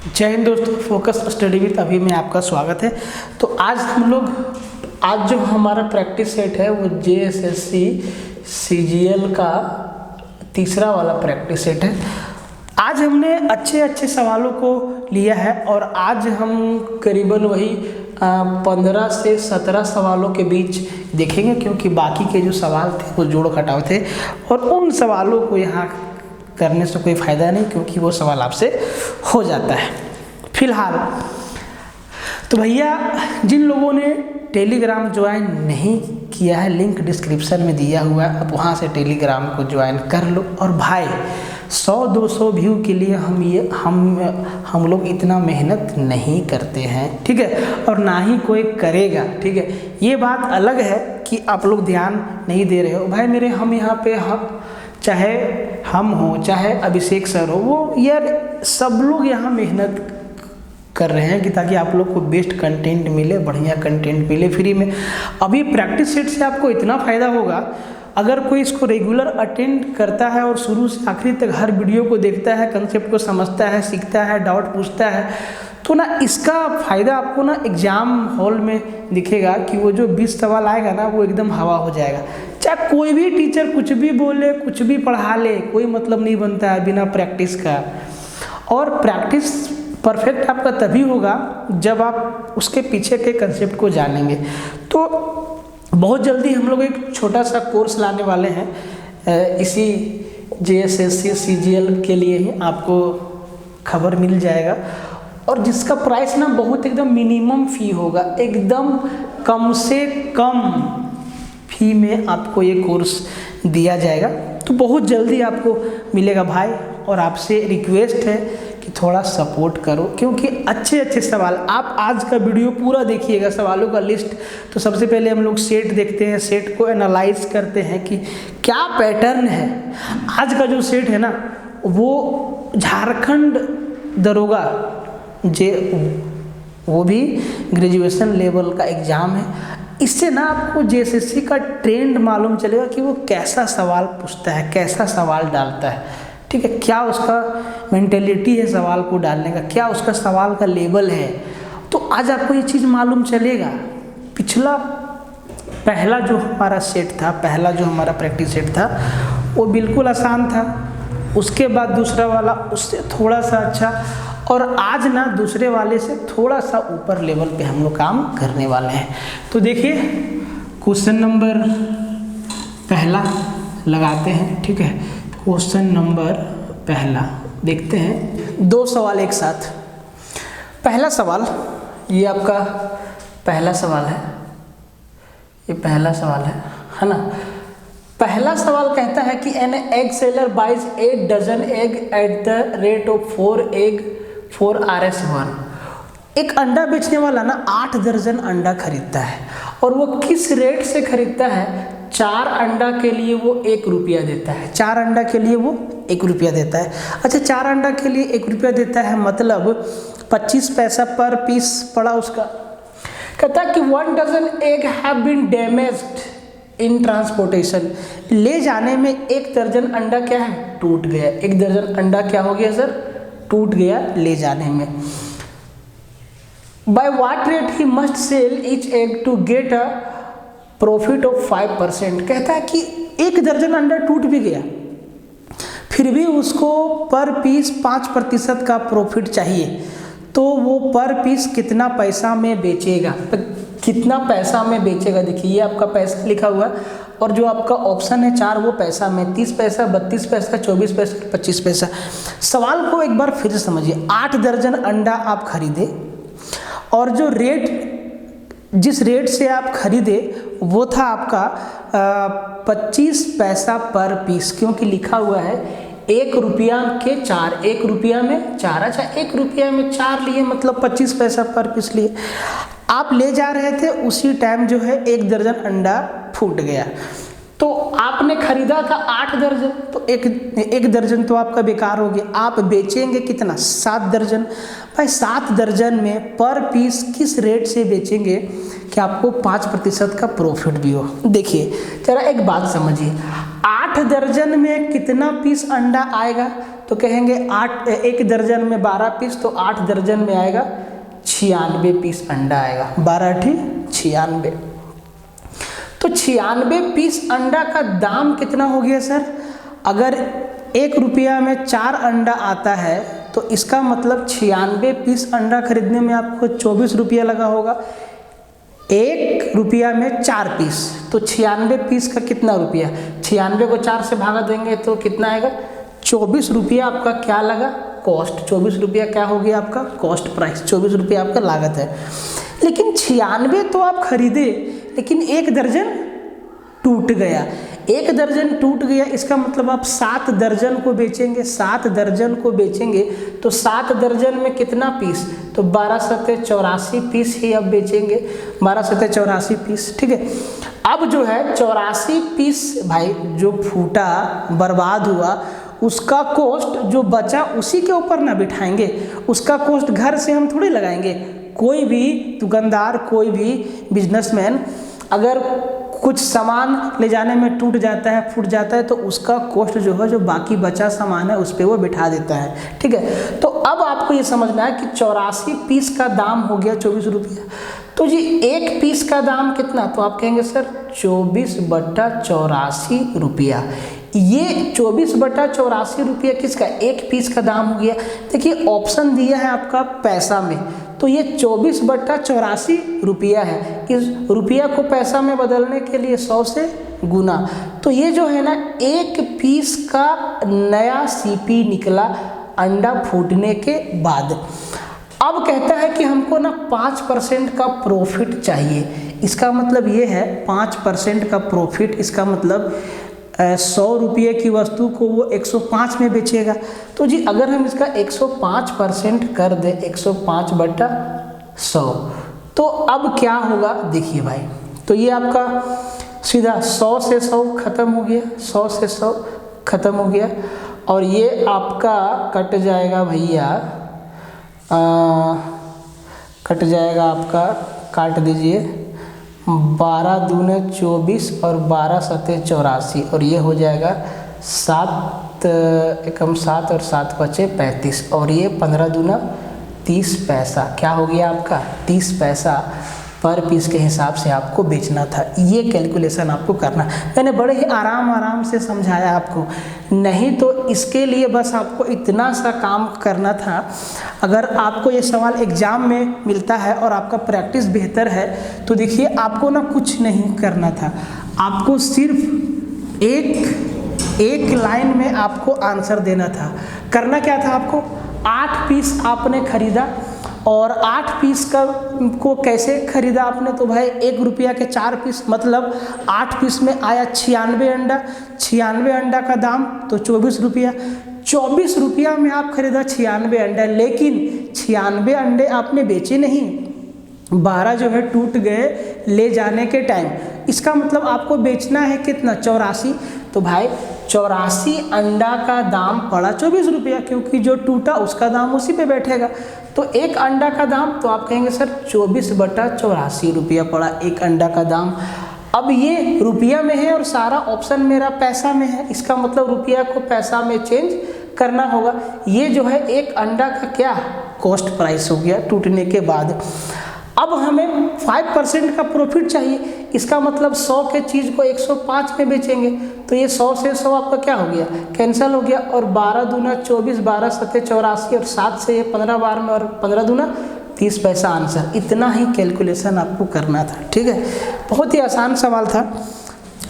जय हिंद दोस्तों, focus study with अभी में आपका स्वागत है। तो आज जो हमारा प्रैक्टिस सेट है वो JSSC CGL का तीसरा वाला प्रैक्टिस सेट है। आज हमने अच्छे सवालों को लिया है और आज हम करीबन वही 15 से 17 सवालों के बीच देखेंगे, क्योंकि बाकी के जो सवाल थे वो जोड़ घटाव थे और उन सवालों को यहाँ करने से कोई फ़ायदा नहीं, क्योंकि वो सवाल आपसे हो जाता है। फिलहाल तो भैया, जिन लोगों ने टेलीग्राम ज्वाइन नहीं किया है, लिंक डिस्क्रिप्शन में दिया हुआ है, अब वहाँ से टेलीग्राम को ज्वाइन कर लो। और भाई 100-200 व्यू के लिए हम लोग इतना मेहनत नहीं करते हैं, ठीक है, और ना ही कोई करेगा, ठीक है। ये बात अलग है कि आप लोग ध्यान नहीं दे रहे हो भाई मेरे। हम यहाँ पे चाहे हम हो चाहे अभिषेक सर हो, वो यार सब लोग यहाँ मेहनत कर रहे हैं कि ताकि आप लोग को बेस्ट कंटेंट मिले, बढ़िया कंटेंट मिले फ्री में। अभी प्रैक्टिस सेट से आपको इतना फ़ायदा होगा, अगर कोई इसको रेगुलर अटेंड करता है और शुरू से आखिरी तक हर वीडियो को देखता है, कंसेप्ट को समझता है, सीखता है, डाउट पूछता है, तो ना इसका फ़ायदा आपको ना एग्ज़ाम हॉल में दिखेगा कि वो जो 20 सवाल आएगा ना वो एकदम हवा हो जाएगा। चाहे कोई भी टीचर कुछ भी बोले, कुछ भी पढ़ा ले, कोई मतलब नहीं बनता है बिना प्रैक्टिस का। और प्रैक्टिस परफेक्ट आपका तभी होगा जब आप उसके पीछे के कंसेप्ट को जानेंगे। तो बहुत जल्दी हम लोग एक छोटा सा कोर्स लाने वाले हैं, इसी JSSC CGL के लिए ही आपको खबर मिल जाएगा, और जिसका प्राइस ना बहुत एकदम मिनिमम फ़ी होगा, एकदम कम से कम फी में आपको ये कोर्स दिया जाएगा। तो बहुत जल्दी आपको मिलेगा भाई, और आपसे रिक्वेस्ट है कि थोड़ा सपोर्ट करो, क्योंकि अच्छे सवाल आप आज का वीडियो पूरा देखिएगा, सवालों का लिस्ट। तो सबसे पहले हम लोग सेट देखते हैं, सेट को एनालाइज करते हैं कि क्या पैटर्न है। आज का जो सेट है ना वो झारखंड दरोगा वो भी ग्रेजुएशन लेवल का एग्ज़ाम है। इससे ना आपको JSSC का ट्रेंड मालूम चलेगा कि वो कैसा सवाल पूछता है, कैसा सवाल डालता है, ठीक है, क्या उसका मेंटेलिटी है सवाल को डालने का, क्या उसका सवाल का लेवल है। तो आज आपको ये चीज़ मालूम चलेगा। पहला जो हमारा सेट था, पहला जो हमारा प्रैक्टिस सेट था वो बिल्कुल आसान था, उसके बाद दूसरा वाला उससे थोड़ा सा अच्छा, और आज ना दूसरे वाले से थोड़ा सा ऊपर लेवल पे हम लोग काम करने वाले हैं। तो देखिए, क्वेश्चन नंबर पहला लगाते हैं, ठीक है। क्वेश्चन नंबर पहला देखते हैं, 2 सवाल एक साथ। पहला सवाल, ये आपका पहला सवाल है, ये पहला सवाल है ना। पहला सवाल कहता है कि an egg seller buys 8 dozen egg at the rate of 4 egg for RS1। एक अंडा बेचने वाला ना 8 दर्जन अंडा खरीदता है, और वो किस रेट से खरीदता है? 4 अंडा के लिए वो 1 रुपया देता है, 4 अंडा के लिए वो 1 रुपया देता है। अच्छा, 4 अंडा के लिए 1 रुपया देता है, मतलब 25 पैसा पर पीस पड़ा उसका। कहता है कि 1 dozen egg have been damaged in transportation. ले जाने में 1 दर्जन अंडा क्या है? टूट गया। 1 दर्जन अंडा क्या हो गया सर? टूट गया ले जाने में। By what rate he must sell each egg to get a profit of 5%। कहता है कि 1 दर्जन अंडा टूट भी गया, फिर भी उसको पर पीस 5% का प्रॉफिट चाहिए, तो वो पर पीस कितना पैसा में बेचेगा? कितना पैसा में बेचेगा? देखिए, ये आपका पैसा लिखा हुआ है, और जो आपका ऑप्शन है 4 वो पैसा में, 30 पैसा, 32 पैसा, 24 पैसा, 25 पैसा। सवाल को एक बार फिर से समझिए। 8 दर्जन अंडा आप खरीदे, और जो रेट, जिस रेट से आप खरीदे वो था आपका 25 पैसा पर पीस, क्योंकि लिखा हुआ है 1 रुपया के 4, 1 रुपया में 4। अच्छा, 1 रुपया में 4 लिए, मतलब 25 पैसा पर पीस लिए। आप ले जा रहे थे, उसी टाइम जो है 1 दर्जन अंडा फूट गया, तो आपने खरीदा था 8 दर्जन, तो एक दर्जन तो आपका बेकार हो गया। आप बेचेंगे कितना? 7 दर्जन। भाई 7 दर्जन में पर पीस किस रेट से बेचेंगे कि आपको 5% का प्रॉफिट भी हो? देखिए जरा एक बात समझिए, 8 दर्जन में कितना पीस अंडा आएगा? तो कहेंगे 8, 1 दर्जन में 12 पीस, तो 8 दर्जन में आएगा 96 पीस अंडा आएगा। 12 × 96, तो 96 पीस अंडा का दाम कितना हो गया सर? अगर 1 रुपया में 4 अंडा आता है तो इसका मतलब 96 पीस अंडा खरीदने में आपको 24 रुपया लगा होगा। 1 रुपया में 4 पीस, तो 96 पीस का कितना रुपया? 96 को 4 से भागा देंगे तो कितना आएगा? 24 रुपया आपका क्या लगा? कॉस्ट। 24 रुपया क्या हो गया आपका? Cost price. 24 रुपया आपका लागत है। लेकिन 96 तो आप खरीदे, लेकिन 1 दर्जन टूट गया। 1 दर्जन टूट गया, इसका मतलब आप 7 दर्जन को बेचेंगे। 7 दर्जन को बेचेंगे तो 7 दर्जन में कितना पीस? तो 12 सत्ते 84 पीस ही अब बेचेंगे। 12 सत्ते 84 पीस, ठीक है। अब जो है 84 पीस भाई जो फूटा, बर्बाद हुआ, उसका कॉस्ट जो बचा उसी के ऊपर ना बिठाएंगे। उसका कॉस्ट घर से हम थोड़ी लगाएंगे। कोई भी दुकानदार, कोई भी बिजनेसमैन अगर कुछ सामान ले जाने में टूट जाता है, फूट जाता है, तो उसका कॉस्ट जो है, जो बाकी बचा सामान है, उस पर वो बिठा देता है, ठीक है। तो अब आपको ये समझना है कि 84 पीस का दाम हो गया 24 रुपया। तो जी 1 पीस का दाम कितना? तो आप कहेंगे सर 24/84 रुपया। ये 24/84 रुपया किसका? 1 पीस का दाम हो गया। देखिए ऑप्शन दिया है आपका पैसा में, तो ये 24/84 रुपया है। इस रुपया को पैसा में बदलने के लिए 100 से गुना, तो ये जो है ना 1 पीस का नया सीपी निकला अंडा फूटने के बाद। अब कहता है कि हमको ना 5% का प्रॉफिट चाहिए। इसका मतलब ये है 5% का प्रॉफिट। इसका मतलब 100 रुपये की वस्तु को वो 105 में बेचेगा। तो जी अगर हम इसका 105% कर दें, 105/100, तो अब क्या होगा देखिए भाई। तो ये आपका सीधा 100 से 100 खत्म हो गया, 100 से 100 खत्म हो गया, और ये आपका कट जाएगा भैया, कट जाएगा आपका, काट दीजिए, 12 दूने 24 और 12 सत्ते 84, और ये हो जाएगा 7 एकम 7 और 7 बचे 35, और ये 15 दूना 30 पैसा। क्या हो गया आपका? 30 पैसा पर पीस के हिसाब से आपको बेचना था। ये कैलकुलेशन आपको करना। मैंने बड़े ही आराम से समझाया आपको, नहीं तो इसके लिए बस आपको इतना सा काम करना था। अगर आपको ये सवाल एग्जाम में मिलता है और आपका प्रैक्टिस बेहतर है, तो देखिए आपको ना कुछ नहीं करना था। आपको सिर्फ एक लाइन में आपको आंसर देना था। करना क्या था आपको? 8 पीस आपने खरीदा, और 8 पीस को कैसे खरीदा आपने? तो भाई 1 रुपया के 4 पीस, मतलब 8 पीस में आया 96 अंडा। 96 अंडा का दाम तो 24 रुपया। 24 रुपया में आप खरीदा 96 अंडा, लेकिन 96 अंडे आपने बेचे नहीं, 12 जो है टूट गए ले जाने के टाइम। इसका मतलब आपको बेचना है कितना? 84। तो भाई 84 अंडा का दाम पड़ा 24 रुपया, क्योंकि जो टूटा उसका दाम उसी पे बैठेगा। तो 1 अंडा का दाम, तो आप कहेंगे सर 24/84 रुपया पड़ा 1 अंडा का दाम। अब ये रुपया में है और सारा ऑप्शन मेरा पैसा में है, इसका मतलब रुपया को पैसा में चेंज करना होगा। ये जो है 1 अंडा का क्या कॉस्ट प्राइस हो गया टूटने के बाद। अब हमें 5% का प्रॉफिट चाहिए। इसका मतलब 100 के चीज़ को 105 में बेचेंगे, तो ये 100 से 100 आपका क्या हो गया? कैंसिल हो गया। और 12 दूना 24, 12 सत्ते 84, और 7 से ये 15 बार में, और 15 दूना 30 पैसा आंसर। इतना ही कैलकुलेशन आपको करना था, ठीक है। बहुत ही आसान सवाल था,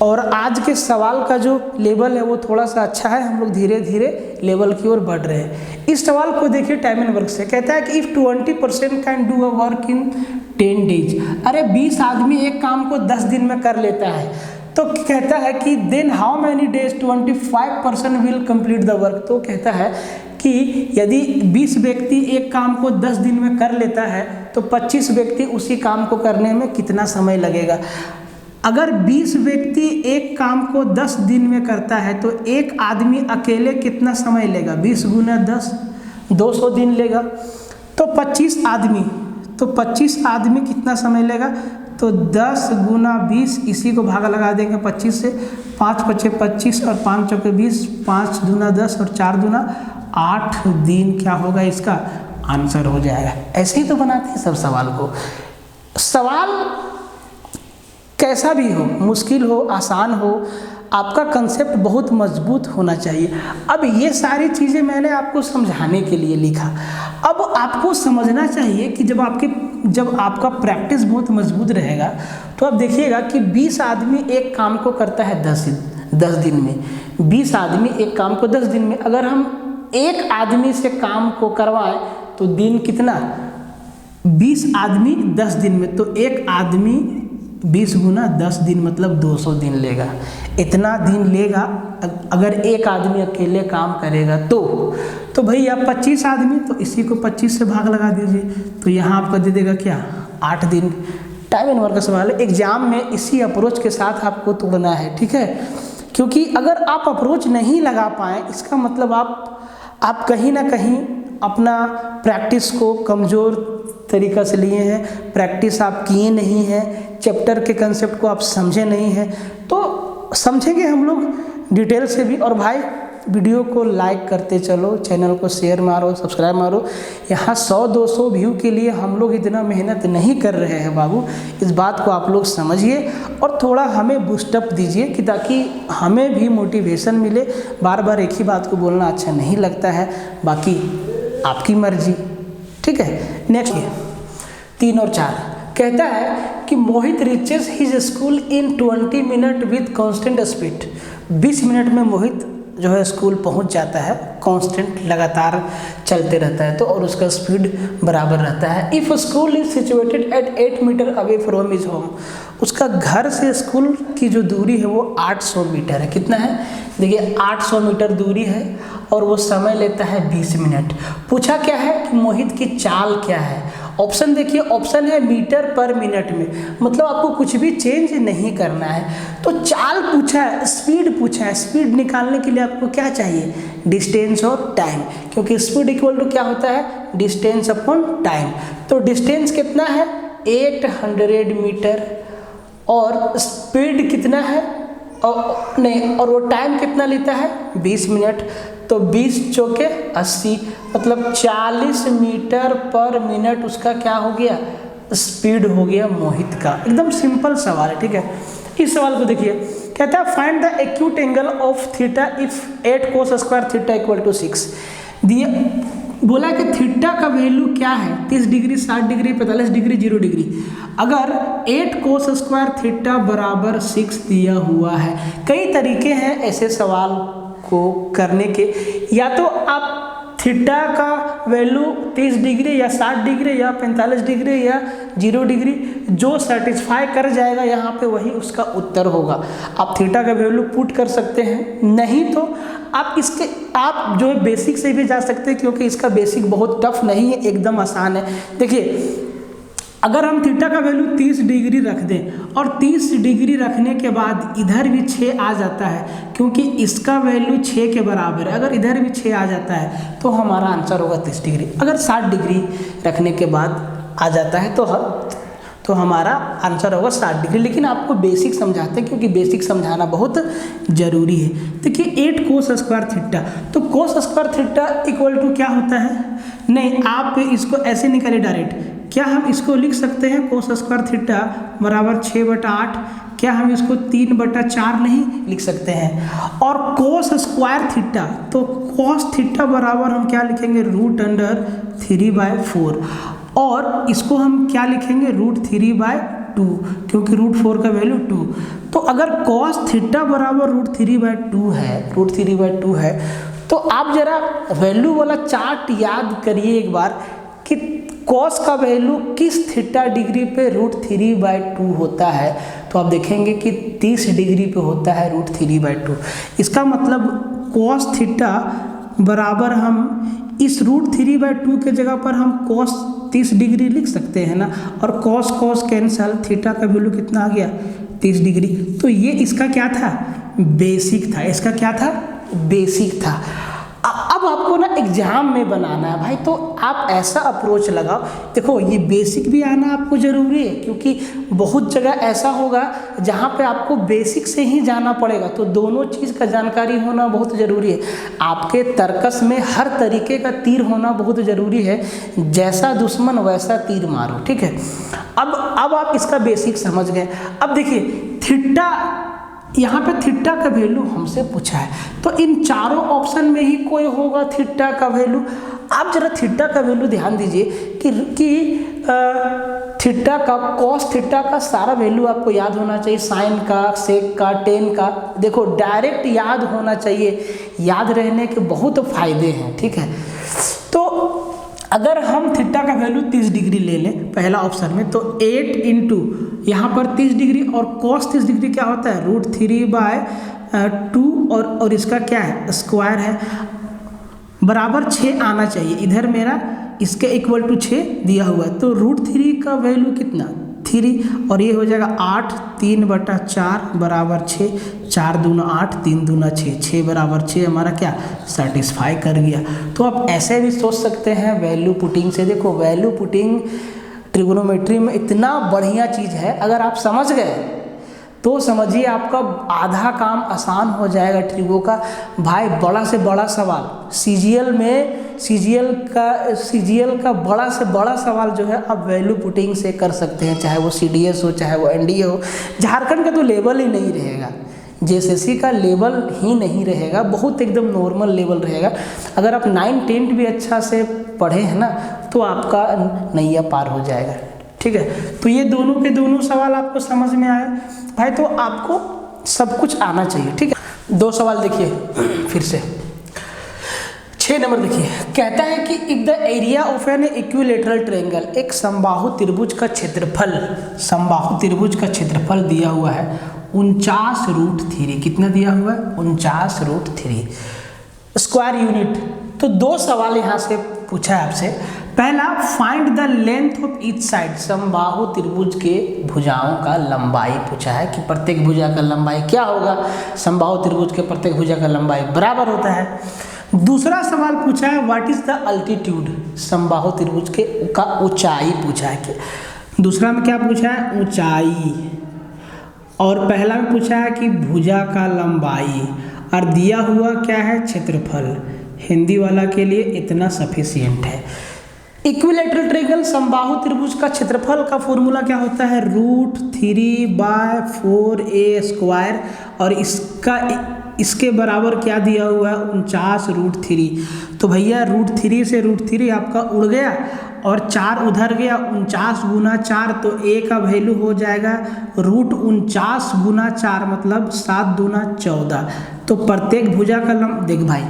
और आज के सवाल का जो लेवल है वो थोड़ा सा अच्छा है। हम लोग धीरे धीरे लेवल की ओर बढ़ रहे हैं। इस सवाल को देखिए टाइम एंड वर्क से। कहता है कि if 20% can do a work in 10 days. अरे 20 आदमी एक काम को 10 दिन में कर लेता है, तो कहता है कि then how many days 25% will complete the work. तो कहता है कि यदि 20 व्यक्ति एक काम को 10 दिन में कर लेता है, तो 25 व्यक्ति उसी काम को करने में कितना समय लगेगा। अगर 20 व्यक्ति एक काम को 10 दिन में करता है, तो एक आदमी अकेले कितना समय लेगा? 20 गुना 10, 200 दिन लेगा। तो 25 आदमी कितना समय लेगा? तो 10 गुना 20, इसी को भागा लगा देंगे 25 से। 5 बचे 25 और 5 चौके 20, 5 दूना 10 और 4 दूना 8 दिन क्या होगा, इसका आंसर हो जाएगा। ऐसे ही तो बनाते हैं सब सवाल को। सवाल कैसा भी हो, मुश्किल हो, आसान हो, आपका कंसेप्ट बहुत मजबूत होना चाहिए। अब ये सारी चीज़ें मैंने आपको समझाने के लिए लिखा। अब आपको समझना चाहिए कि जब आपका प्रैक्टिस बहुत मजबूत रहेगा तो आप देखिएगा कि 20 आदमी एक काम को करता है 10 दिन में। 20 आदमी एक काम को 10 दिन में, अगर हम एक आदमी से काम को करवाएं तो दिन कितना, 20 आदमी 10 दिन में, तो एक आदमी 20 गुना 10 दिन मतलब 200 दिन लेगा। इतना दिन लेगा अगर एक आदमी अकेले काम करेगा तो भाई आप 25 आदमी, तो इसी को 25 से भाग लगा दीजिए, तो यहाँ आपका दे देगा क्या, 8 दिन। टाइम एंड वर्क का सवाल है, एग्जाम में इसी अप्रोच के साथ आपको तोड़ना है, ठीक है। क्योंकि अगर आप अप्रोच नहीं लगा पाए, इसका मतलब आप कहीं ना कहीं अपना प्रैक्टिस को कमज़ोर तरीक़ा से लिए हैं, प्रैक्टिस आप किए नहीं हैं, चैप्टर के कंसेप्ट को आप समझे नहीं हैं। तो समझेंगे हम लोग डिटेल से भी। और भाई वीडियो को लाइक करते चलो, चैनल को शेयर मारो, सब्सक्राइब मारो। यहाँ 100-200 व्यू के लिए हम लोग इतना मेहनत नहीं कर रहे हैं बाबू, इस बात को आप लोग समझिए और थोड़ा हमें बूस्टअप दीजिए कि ताकि हमें भी मोटिवेशन मिले। बार बार एक ही बात को बोलना अच्छा नहीं लगता है, बाकी आपकी मर्जी, ठीक है। नेक्स्ट 3 और 4 कहता है कि Mohit reaches his school in 20 minute with constant speed. 20 minute में मोहित जो है स्कूल पहुंच जाता है, कांस्टेंट लगातार चलते रहता है तो, और उसका स्पीड बराबर रहता है। If school is situated at 8 metre away from his home, उसका घर से स्कूल की जो दूरी है वो 800 मीटर है। कितना है, देखिए 800 मीटर दूरी है और वो समय लेता है 20 मिनट। पूछा क्या है कि मोहित की चाल क्या है। ऑप्शन देखिए, ऑप्शन है मीटर पर मिनट में, मतलब आपको कुछ भी चेंज नहीं करना है। तो चाल पूछा है, स्पीड पूछा है, स्पीड निकालने के लिए आपको क्या चाहिए, डिस्टेंस और टाइम, क्योंकि स्पीड इक्वल टू क्या होता है, डिस्टेंस अपॉन टाइम। तो डिस्टेंस कितना है 800 मीटर और स्पीड कितना है और वो टाइम कितना लेता है 20 मिनट। तो 20 चौके 80, मतलब 40 मीटर पर मिनट उसका क्या हो गया, स्पीड हो गया मोहित का। एकदम सिंपल सवाल है, ठीक है। इस सवाल को देखिए, कहता है find the acute angle of theta if 8 cos square theta equal to 6। दिया बोला कि थीटा का वैल्यू क्या है, 30 डिग्री, 60 डिग्री, 45 डिग्री, 0 डिग्री। अगर 8 cos स्क्वायर थीटा बराबर 6 दिया हुआ है, कई तरीके हैं ऐसे सवाल को करने के। या तो आप थीटा का वैल्यू 30 डिग्री या 60 डिग्री या 45 डिग्री या 0 डिग्री, जो सेटिस्फाई कर जाएगा यहाँ पे वही उसका उत्तर होगा। आप थीटा का वैल्यू पुट कर सकते हैं, नहीं तो आप आप जो है बेसिक से भी जा सकते हैं, क्योंकि इसका बेसिक बहुत टफ नहीं है, एकदम आसान है। देखिए अगर हम थीटा का वैल्यू 30 डिग्री रख दें और 30 डिग्री रखने के बाद इधर भी 6 आ जाता है, क्योंकि इसका वैल्यू 6 के बराबर है, अगर इधर भी 6 आ जाता है तो हमारा आंसर होगा 30 डिग्री। अगर 60 डिग्री रखने के बाद आ जाता है तो हमारा आंसर होगा 60 डिग्री। लेकिन आपको बेसिक समझाते हैं, क्योंकि बेसिक समझाना बहुत ज़रूरी है। देखिए 8 cos स्क्वायर थीटा, तो cos square theta equal to क्या होता है, नहीं आप इसको ऐसे निकालिए डायरेक्ट। क्या हम इसको लिख सकते हैं cos स्क्वायर थीटा बराबर 6/8, क्या हम इसको 3/4 नहीं लिख सकते हैं। और cos स्क्वायर थीटा, तो cos थीटा बराबर हम क्या लिखेंगे, √3/4, और इसको हम क्या लिखेंगे, √3/2, क्योंकि √4 का वैल्यू 2। तो अगर cos थीटा बराबर √3/2 है तो आप जरा वैल्यू वाला चार्ट याद करिए एक बार कि cos का वैल्यू किस थीटा डिग्री पे √3/2 होता है। तो आप देखेंगे कि 30 डिग्री पे होता है √3/2। इसका मतलब cos थीटा बराबर हम इस √3/2 के जगह पर हम cos 30 डिग्री लिख सकते हैं ना, और cos कैंसल, थीटा का वैल्यू कितना आ गया 30 डिग्री। तो ये इसका क्या था, बेसिक था। इसका क्या था, बेसिक था। अब अब आपको ना एग्जाम में बनाना है भाई, तो आप ऐसा अप्रोच लगाओ। देखो ये बेसिक भी आना आपको ज़रूरी है, क्योंकि बहुत जगह ऐसा होगा जहाँ पे आपको बेसिक से ही जाना पड़ेगा, तो दोनों चीज़ का जानकारी होना बहुत ज़रूरी है। आपके तर्कस में हर तरीके का तीर होना बहुत ज़रूरी है, जैसा दुश्मन वैसा तीर मारो, ठीक है। अब आप इसका बेसिक समझ गए। अब देखिए थीटा, यहाँ पे थीटा का वैल्यू हमसे पूछा है, तो इन चारों ऑप्शन में ही कोई होगा थीटा का वैल्यू। आप जरा थीटा का वैल्यू ध्यान दीजिए कि थीटा का, कॉस थीटा का सारा वैल्यू आपको याद होना चाहिए, साइन का, सेक का, टेन का, देखो डायरेक्ट याद होना चाहिए। याद रहने के बहुत फायदे हैं, ठीक है। तो अगर हम थीटा का वैल्यू 30 डिग्री ले लें पहला ऑप्शन में, तो 8 इंटू यहाँ पर 30 डिग्री और cos 30 डिग्री क्या होता है √3/2 और इसका क्या है स्क्वायर है, बराबर 6 आना चाहिए। इधर मेरा इसके इक्वल टू 6 दिया हुआ है, तो √3 का वैल्यू कितना 3 और ये हो जाएगा 8, 3/4 बराबर 6, 4 दूना 8, 3 दूना 6, 6 बराबर 6 हमारा क्या सेटिस्फाई कर गया। तो आप ऐसे भी सोच सकते हैं वैल्यू पुटिंग से। देखो वैल्यू पुटिंग ट्रिग्नोमेट्री में इतना बढ़िया चीज़ है, अगर आप समझ गए तो समझिए आपका आधा काम आसान हो जाएगा ट्रिगो का। भाई बड़ा से बड़ा सवाल सीजीएल में, सीजीएल का बड़ा से बड़ा सवाल जो है आप वैल्यू पुटिंग से कर सकते हैं, चाहे वो सीडीएस हो चाहे वो एनडीए हो। झारखंड का तो लेवल ही नहीं रहेगा, जेएसएससी का लेवल ही नहीं रहेगा, बहुत एकदम नॉर्मल लेवल रहेगा। अगर आप 9, 10 भी अच्छा से पढ़े हैं ना, तो आपका नैया पार हो जाएगा, ठीक है। तो ये दोनों के दोनों सवाल आपको समझ में आए भाई, तो आपको सब कुछ आना चाहिए, ठीक है। 2 सवाल देखिए फिर से, 6 नंबर देखिए, कहता है कि if the area of an equilateral triangle, एक समबाहु त्रिभुज का क्षेत्रफल, समबाहु त्रिभुज का क्षेत्रफल दिया हुआ है 49√3, कितना दिया हुआ है 49√3 स्क्वायर यूनिट। तो 2 सवाल यहाँ से पूछा है आपसे। पहला, find the length of each side, समबाहु त्रिभुज के भुजाओं का लंबाई पूछा है कि प्रत्येक भुजा का लंबाई क्या होगा। समबाहु त्रिभुज के प्रत्येक भुजा का लंबाई बराबर होता है। दूसरा सवाल पूछा है व्हाट इज द अल्टीट्यूड, समबाहु त्रिभुज के का ऊंचाई पूछा है कि दूसरा में क्या पूछा है ऊंचाई, और पहला में पूछा है कि भुजा का लंबाई, और दिया हुआ क्या है क्षेत्रफल। हिंदी वाला के लिए इतना सफिशिएंट है। इक्विलेटरल ट्रायंगल समबाहु त्रिभुज का क्षेत्रफल का फॉर्मूला क्या होता है √3/4a², और इसके बराबर क्या दिया हुआ है 49√3। तो भैया √3 से √3 आपका उड़ गया और 4 उधर गया, 49 गुना 4, तो a का वैल्यू हो जाएगा √49 गुना 4 मतलब 7 दूना 14। तो प्रत्येक भुजा का देख भाई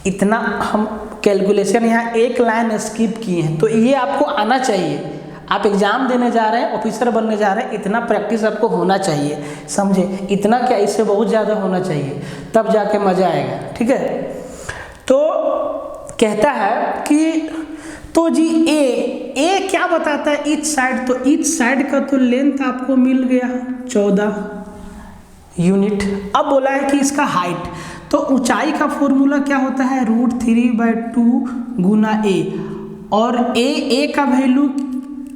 इतना हम कैलकुलेशन यहाँ एक लाइन स्किप किए हैं, तो ये आपको आना चाहिए। आप एग्जाम देने जा रहे हैं, ऑफिसर बनने जा रहे हैं, इतना प्रैक्टिस आपको होना चाहिए, समझे। इतना क्या, इससे बहुत ज़्यादा होना चाहिए, तब जाके मज़ा आएगा, ठीक है। तो कहता है कि तो जी ए क्या बताता है ईच साइड, तो ईच साइड का तो लेंथ आपको मिल गया 14 यूनिट। अब बोला है कि इसका हाइट, तो ऊंचाई का फॉर्मूला क्या होता है √3/2 गुना a, और a का वैल्यू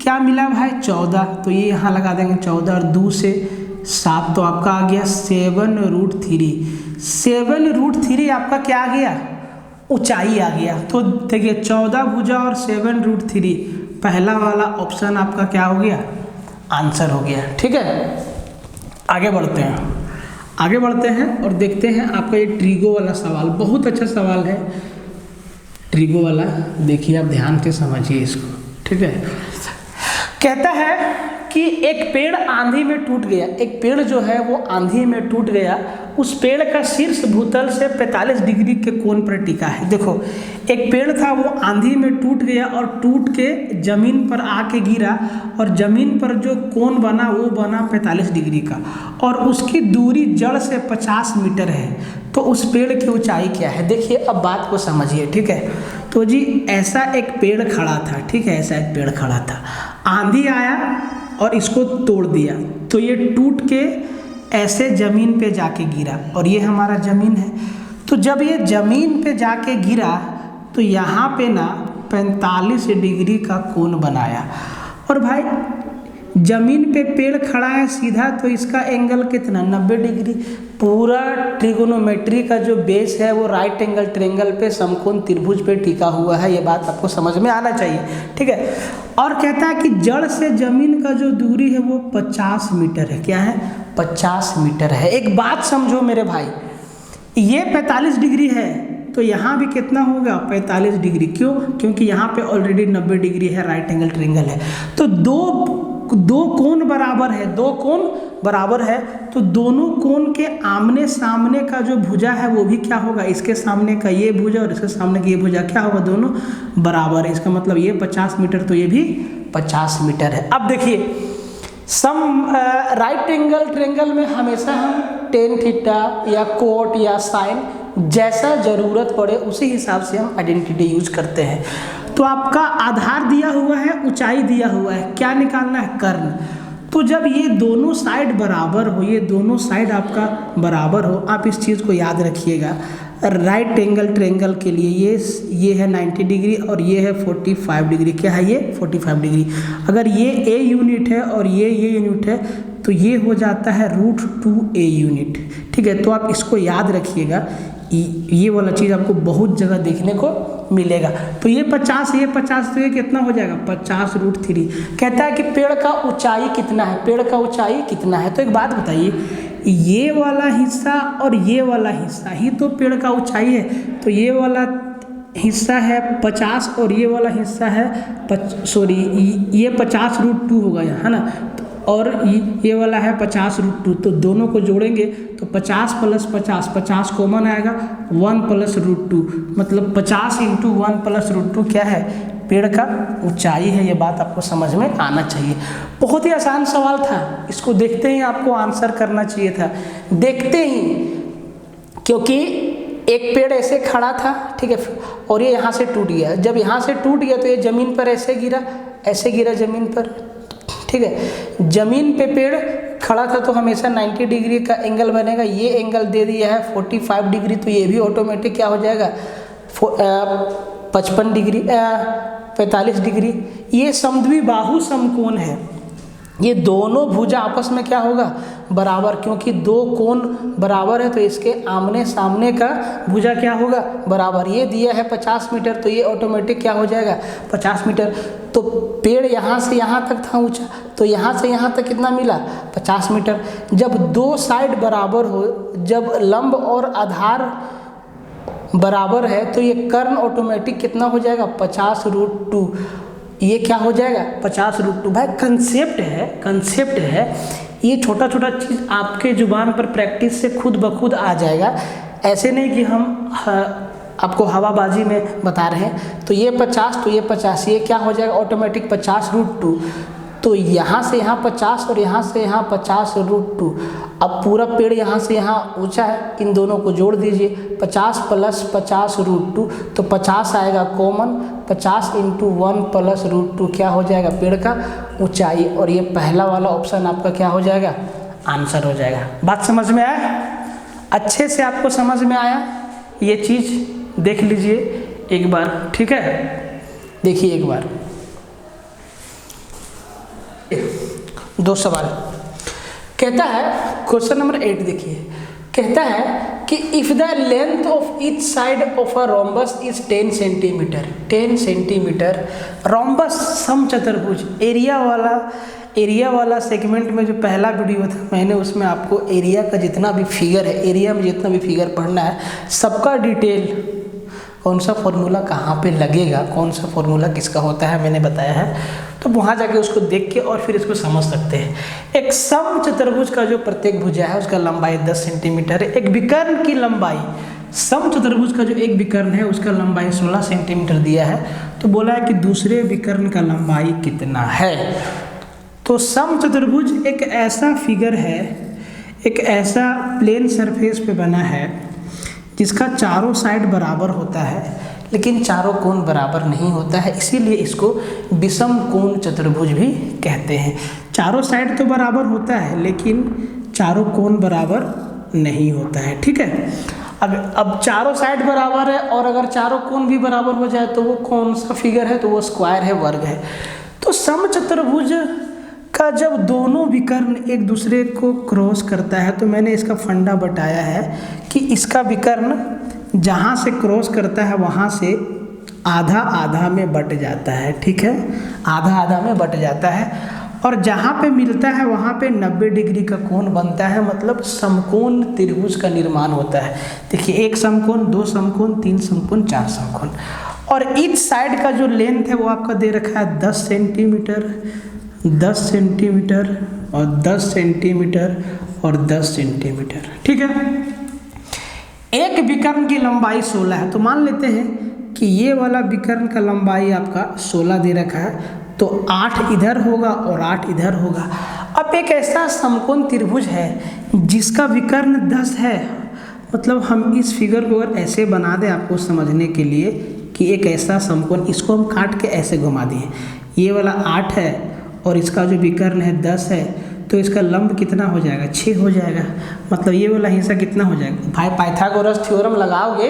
क्या मिला भाई 14, तो ये यहाँ लगा देंगे 14 और 2 से 7, तो आपका आ गया 7√3। 7√3 आपका क्या आ गया ऊंचाई आ गया। तो देखिए 14 भुजा और 7√3, पहला वाला ऑप्शन आपका क्या हो गया आंसर हो गया, ठीक है। आगे बढ़ते हैं और देखते हैं आपका ये ट्रिगो वाला सवाल, बहुत अच्छा सवाल है ट्रिगो वाला, देखिए आप ध्यान से समझिए इसको, ठीक है। कहता है कि एक पेड़ आंधी में टूट गया, एक पेड़ जो है वो आंधी में टूट गया, उस पेड़ का शीर्ष भूतल से 45 डिग्री के कोण पर टिका है। देखो एक पेड़ था वो आंधी में टूट गया और टूट के जमीन पर आके गिरा, और जमीन पर जो कोण बना वो बना 45 डिग्री का, और उसकी दूरी जड़ से 50 मीटर है। तो उस पेड़ की ऊंचाई क्या है, देखिए अब बात को समझिए, ठीक है। तो जी ऐसा एक पेड़ खड़ा था, ठीक है, ऐसा एक पेड़ खड़ा था, आंधी आया और इसको तोड़ दिया, तो ये टूट के ऐसे ज़मीन पे जाके गिरा, और ये हमारा ज़मीन है। तो जब ये ज़मीन पे जाके गिरा तो यहाँ पे ना 45 डिग्री का कोण बनाया। और भाई जमीन पे पेड़ खड़ा है सीधा, तो इसका एंगल कितना 90 डिग्री। पूरा ट्रिगोनोमेट्री का जो बेस है वो राइट एंगल ट्रायंगल पे समकोण त्रिभुज पे टिका हुआ है। ये बात आपको समझ में आना चाहिए, ठीक है। और कहता है कि जड़ से जमीन का जो दूरी है वो 50 मीटर है। क्या है? 50 मीटर है। एक बात समझो मेरे भाई, ये 45 डिग्री है तो यहाँ भी कितना होगा 45 डिग्री। क्यों? क्योंकि यहाँ पे ऑलरेडी 90 डिग्री है, राइट एंगल ट्रायंगल है। तो दो कोण बराबर है, दो कोण बराबर है, तो दोनों कोण के आमने सामने का जो भुजा है वो भी क्या होगा, इसके सामने का ये भुजा और इसके सामने का ये भुजा क्या होगा, दोनों बराबर है। इसका मतलब ये 50 मीटर तो ये भी 50 मीटर है। अब देखिए राइट एंगल ट्रायंगल में हमेशा हम टेन थीटा या कोट या साइन जैसा ज़रूरत पड़े उसी हिसाब से हम आइडेंटिटी यूज करते हैं। तो आपका आधार दिया हुआ है, ऊंचाई दिया हुआ है, क्या निकालना है, कर्ण। तो जब ये दोनों साइड बराबर हो, ये दोनों साइड आपका बराबर हो, आप इस चीज़ को याद रखिएगा। राइट एंगल ट्रायंगल के लिए ये है 90 डिग्री और ये है 45 डिग्री। क्या है ये? 45 डिग्री। अगर ये ए यूनिट है और ये यूनिट है तो ये हो जाता है √2a यूनिट, ठीक है। तो आप इसको याद रखिएगा, ये वाला चीज़ आपको बहुत जगह देखने को मिलेगा। तो ये 50 तो ये कितना हो जाएगा 50√3। कहता है कि पेड़ का ऊंचाई कितना है, पेड़ का ऊंचाई कितना है। तो एक बात बताइए, ये वाला हिस्सा और ये वाला हिस्सा ही तो पेड़ का ऊंचाई है। तो ये वाला हिस्सा है 50 और ये वाला हिस्सा है ये 50√2 होगा यहाँ, है ना। और ये वाला है 50√2, तो दोनों को जोड़ेंगे तो 50 + 50, 50 कॉमन आएगा, 1 + √2, मतलब 50 × 1 + √2 क्या है, पेड़ का ऊंचाई है। ये बात आपको समझ में आना चाहिए। बहुत ही आसान सवाल था, इसको देखते ही आपको आंसर करना चाहिए था, देखते ही, क्योंकि एक पेड़ ऐसे खड़ा था, ठीक है, और ये यहाँ से टूट गया। जब यहाँ से टूट गया तो ये ज़मीन पर ऐसे गिरा ज़मीन पर, ठीक है। ज़मीन पे पेड़ खड़ा था तो हमेशा 90 डिग्री का एंगल बनेगा। ये एंगल दे दिया है 45 डिग्री, तो ये भी ऑटोमेटिक क्या हो जाएगा 55 डिग्री 45 डिग्री। ये समद्विबाहु समकोण है, ये दोनों भुजा आपस में क्या होगा बराबर, क्योंकि दो कोण बराबर है तो इसके आमने सामने का भुजा क्या होगा बराबर। ये दिया है 50 मीटर तो ये ऑटोमेटिक क्या हो जाएगा 50 मीटर। तो पेड़ यहाँ से यहाँ तक था ऊंचा, तो यहाँ से यहाँ तक कितना मिला 50 मीटर। जब दो साइड बराबर हो, जब लंब और आधार बराबर है तो ये कर्ण ऑटोमेटिक कितना हो जाएगा 50√2। ये क्या हो जाएगा 50√2। भाई कंसेप्ट है, ये छोटा छोटा चीज़ आपके जुबान पर प्रैक्टिस से खुद ब खुद आ जाएगा। ऐसे नहीं कि हम आपको हवाबाजी में बता रहे हैं। तो ये 50 तो ये 50, ये क्या हो जाएगा ऑटोमेटिक 50√2। तो यहाँ से यहाँ 50 और यहाँ से यहाँ 50√2। अब पूरा पेड़ यहाँ से यहाँ ऊंचा है, इन दोनों को जोड़ दीजिए 50 + 50√2, तो 50 आएगा कॉमन, 50 × 1 + √2 क्या हो जाएगा पेड़ का ऊंचाई। और ये पहला वाला ऑप्शन आपका क्या हो जाएगा आंसर हो जाएगा। बात समझ में आया? अच्छे से आपको समझ में आया? ये चीज़ देख लीजिए एक बार, ठीक है। देखिए एक बार दो सवाल कहता है, क्वेश्चन नंबर 8 देखिए, कहता है कि if the length of each side of a rhombus is 10 centimetre, rhombus समचतुर्भुज एरिया वाला सेगमेंट में जो पहला वीडियो था मैंने उसमें आपको एरिया का जितना भी फिगर है, एरिया में जितना भी फिगर पढ़ना है सबका डिटेल, कौन सा फॉर्मूला कहाँ पे लगेगा, कौन सा फॉर्मूला किसका होता है मैंने बताया है। तो वहाँ जाके उसको देख के और फिर इसको समझ सकते हैं। एक समचतुर्भुज का जो प्रत्येक भुजा है उसका लंबाई 10 सेंटीमीटर है। एक विकर्ण की लंबाई, समचतुर्भुज का जो एक विकर्ण है उसका लंबाई 16 सेंटीमीटर दिया है। तो बोला है कि दूसरे विकर्ण का लंबाई कितना है। तो समचतुर्भुज एक ऐसा फिगर है, एक ऐसा प्लेन सरफेस पे बना है जिसका चारों साइड बराबर होता है लेकिन चारों कोण बराबर नहीं होता है, इसीलिए इसको विषम कोण चतुर्भुज भी कहते हैं। चारों साइड तो बराबर होता है लेकिन चारों कोण बराबर नहीं होता है, ठीक है। अब चारों साइड बराबर है और अगर चारों कोण भी बराबर हो जाए तो वो कौन सा फिगर है, तो वो स्क्वायर है, वर्ग है। तो समचतुर्भुज का जब दोनों विकर्ण एक दूसरे को क्रॉस करता है, तो मैंने इसका फंडा बताया है कि इसका विकर्ण जहाँ से क्रॉस करता है वहाँ से आधा आधा में बट जाता है, ठीक है, आधा आधा में बट जाता है, और जहाँ पे मिलता है वहाँ पे 90 डिग्री का कोण बनता है, मतलब समकोण त्रिभुज का निर्माण होता है। देखिए, एक समकोण, दो समकोण, तीन समकोण, चार समकोण, और ईच साइड का जो लेंथ है वो आपका दे रखा है 10 सेंटीमीटर, 10 सेंटीमीटर और 10 सेंटीमीटर और 10 सेंटीमीटर, ठीक है। एक विकर्ण की लंबाई 16 है, तो मान लेते हैं कि ये वाला विकर्ण का लंबाई आपका 16 दे रखा है, तो 8 इधर होगा और 8 इधर होगा। अब एक ऐसा समकोण त्रिभुज है जिसका विकर्ण 10 है, मतलब हम इस फिगर को अगर ऐसे बना दें आपको समझने के लिए कि एक ऐसा समकोण, इसको हम काट के ऐसे घुमा दिए, ये वाला 8 है और इसका जो विकर्ण है 10 है, तो इसका लंब कितना हो जाएगा, 6 हो जाएगा, मतलब ये वाला हिस्सा कितना हो जाएगा। भाई पाइथागोरस थ्योरम लगाओगे,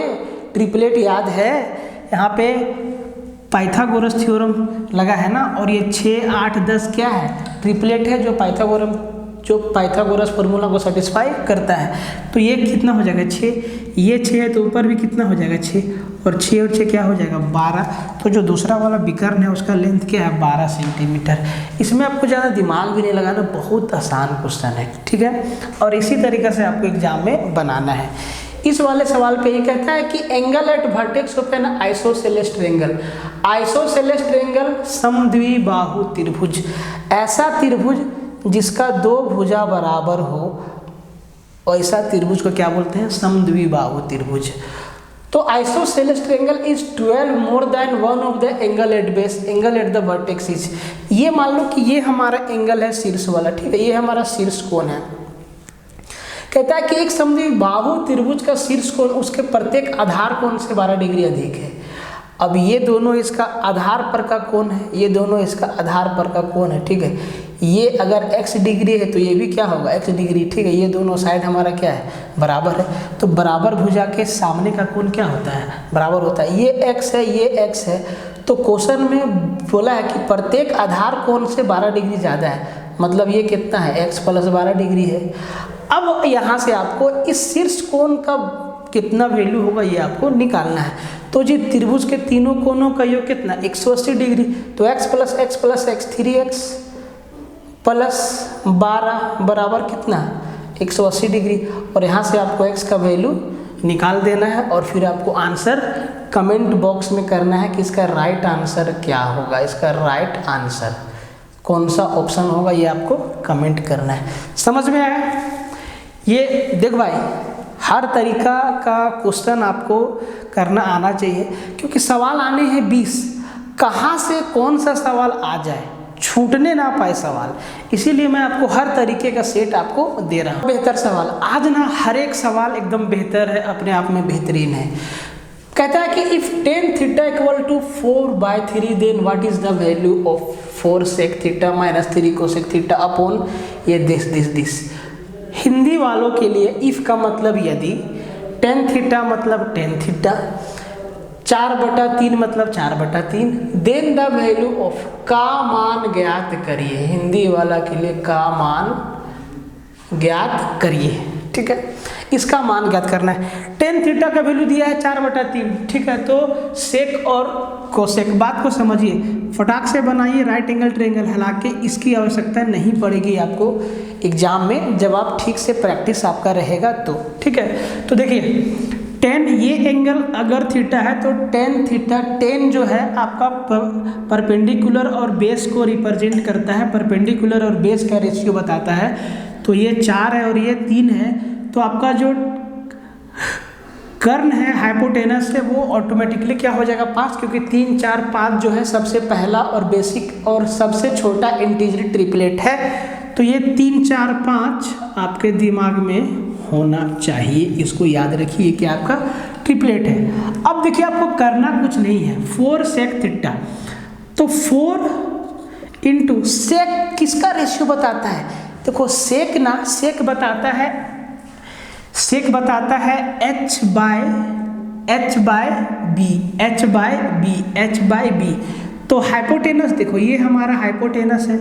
ट्रिपलेट याद है, यहाँ पे पाइथागोरस थ्योरम लगा है ना, और ये 6, 8, 10 क्या है, ट्रिपलेट है जो पाइथागोरस फॉर्मूला को सेटिस्फाई करता है। तो ये कितना हो जाएगा, 6, ये 6 है तो ऊपर भी कितना हो जाएगा, 6, और 6 और 6 क्या हो जाएगा, 12। तो जो दूसरा वाला विकर्ण है उसका लेंथ क्या है, 12 सेंटीमीटर। इसमें आपको ज़्यादा दिमाग भी नहीं लगाना, बहुत आसान क्वेश्चन है, ठीक है, और इसी तरीके से आपको एग्जाम में बनाना है। इस वाले सवाल पे ये कहता है कि angle at vertex of an isosceles triangle, isosceles triangle समद्विबाहु त्रिभुज, ऐसा त्रिभुज जिसका दो भुजा बराबर हो, ऐसा त्रिभुज को क्या बोलते हैं, समद्विबाहु त्रिभुज। तो isosceles triangle is 12 more than one of the angle at base, angle at the vertex is, ये मान लो कि ये हमारा एंगल है शीर्ष वाला, ठीक है, ये हमारा शीर्ष कोण है। कहता है कि एक समद्विबाहु त्रिभुज का शीर्ष कोण उसके प्रत्येक आधार कोण से 12 डिग्री अधिक है। अब ये दोनों इसका आधार पर का कोण है, ये दोनों इसका आधार पर का कोण है, ठीक है। ये अगर x डिग्री है तो ये भी क्या होगा, x डिग्री, ठीक है। ये दोनों साइड हमारा क्या है, बराबर है, तो बराबर भुजा के सामने का कोण क्या होता है, बराबर होता है। ये x है, ये x है, तो क्वेश्चन में बोला है कि प्रत्येक आधार कोण से 12 डिग्री ज़्यादा है, मतलब ये कितना है, x प्लस 12 डिग्री है। अब यहाँ से आपको इस शीर्ष कोण का कितना वैल्यू होगा ये आपको निकालना है। तो जी त्रिभुज के तीनों कोणों का योग कितना, 180 डिग्री, तो x plus x plus x 3x plus 12 बराबर कितना, 180 डिग्री, और यहाँ से आपको x का वैल्यू निकाल देना है, और फिर आपको आंसर कमेंट बॉक्स में करना है कि इसका राइट आंसर क्या होगा, इसका राइट आंसर कौन सा ऑप्शन होगा, ये आपको कमेंट करना है। समझ में आया? ये देख भाई, हर तरीका का क्वेश्चन आपको करना आना चाहिए, क्योंकि सवाल आने हैं 20, कहाँ से कौन सा सवाल आ जाए, छूटने ना पाए सवाल, इसीलिए मैं आपको हर तरीके का सेट आपको दे रहा हूँ। बेहतर सवाल आज ना, हर एक सवाल एकदम बेहतर है, अपने आप में बेहतरीन है। कहता है कि if tan theta equal to 4/3 then what is the value of 4 sec theta minus 3 cosec theta upon ये दिस। हिंदी वालों के लिए इफ का मतलब यदि, tan थीटा मतलब tan थीटा, 4/3 मतलब 4/3, देन द वैल्यू ऑफ, का मान ज्ञात करिए, हिंदी वाला के लिए का मान ज्ञात करिए, ठीक है, इसका मान ज्ञात करना है। tan थीटा का वैल्यू दिया है 4/3, ठीक है, तो सेक और कोसेक, बात को समझिए, फटाक से बनाइए राइट एंगल ट्रायंगल, हालांकि इसकी आवश्यकता नहीं पड़ेगी आपको एग्जाम में, जब आप ठीक से प्रैक्टिस आपका रहेगा तो, ठीक है। तो देखिए tan, ये एंगल अगर थीटा है तो tan थीटा, tan जो है आपका परपेंडिकुलर और बेस को रिप्रेजेंट करता है, परपेंडिकुलर और बेस का रेशियो बताता है, तो ये 4 है और ये 3 है, तो आपका जो कर्ण है हाइपोटेनस से वो ऑटोमेटिकली क्या हो जाएगा, 5, क्योंकि 3, 4, 5 जो है सबसे पहला और बेसिक और सबसे छोटा इंटीजर ट्रिपलेट है, तो ये 3, 4, 5 आपके दिमाग में होना चाहिए, इसको याद रखिए कि आपका ट्रिपलेट है। अब देखिए आपको करना कुछ नहीं है, 4 sec थीटा, तो 4 इंटू सेक किसका रेशियो बताता है, देखो सेक ना, सेक बताता है सेक बताता है h बाय बी। तो हाइपोटेनस देखो, ये हमारा हाइपोटेनस है,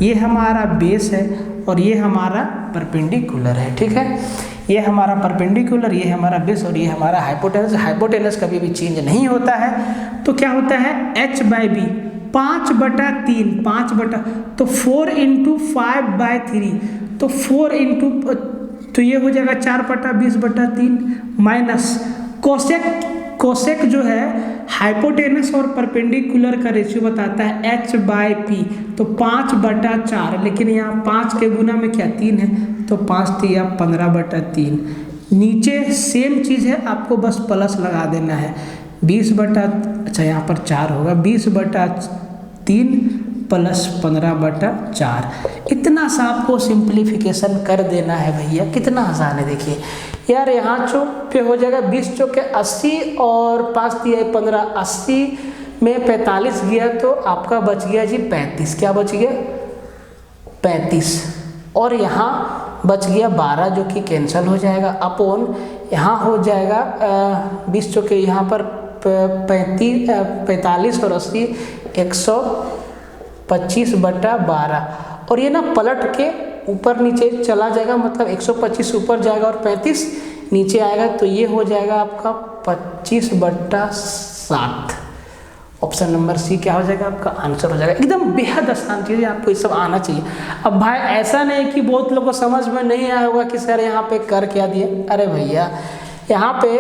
ये हमारा बेस है और ये हमारा परपेंडिकुलर है। ठीक है, ये हमारा परपेंडिकुलर, ये हमारा बेस और ये हमारा हाइपोटेनस। हाइपोटेनस कभी भी चेंज नहीं होता है। तो क्या होता है h बाई बी 5/3, 5 तो 4 × 5/3, तो 4 इंटू, तो ये हो जाएगा 4/20/3 माइनस कोसेक जो है हाइपोटेनस और परपेंडिकुलर का रेशियो बताता है h/p, तो 5/4, लेकिन यहाँ 5 के गुना में क्या 3 है, तो 5 या 15/3। नीचे सेम चीज़ है, आपको बस प्लस लगा देना है। 20/, यहाँ पर 4 होगा, 20/3 प्लस 15/4। इतना सा आपको सिंप्लीफिकेशन कर देना है भैया। कितना आसान है देखिए यार, यहाँ चौक पे हो जाएगा 20 चौके 80 और 5 दिया 15, 80 में 45 गया तो आपका बच गया जी 35। क्या बच गया 35, और यहाँ बच गया 12 जो कि कैंसिल हो जाएगा, अपॉन यहाँ हो जाएगा 20 चौके यहाँ पर 45 और 80 125/12, और ये ना पलट के ऊपर नीचे चला जाएगा, मतलब 125 ऊपर जाएगा और 35 नीचे आएगा, तो ये हो जाएगा आपका 25/7। ऑप्शन नंबर सी क्या हो जाएगा आपका आंसर हो जाएगा। एकदम बेहद आसान चीज़ है, आपको ये सब आना चाहिए। अब भाई ऐसा नहीं कि बहुत लोगों को समझ में नहीं आया होगा कि सर यहाँ पे कर क्या दिए। अरे भैया यहाँ पे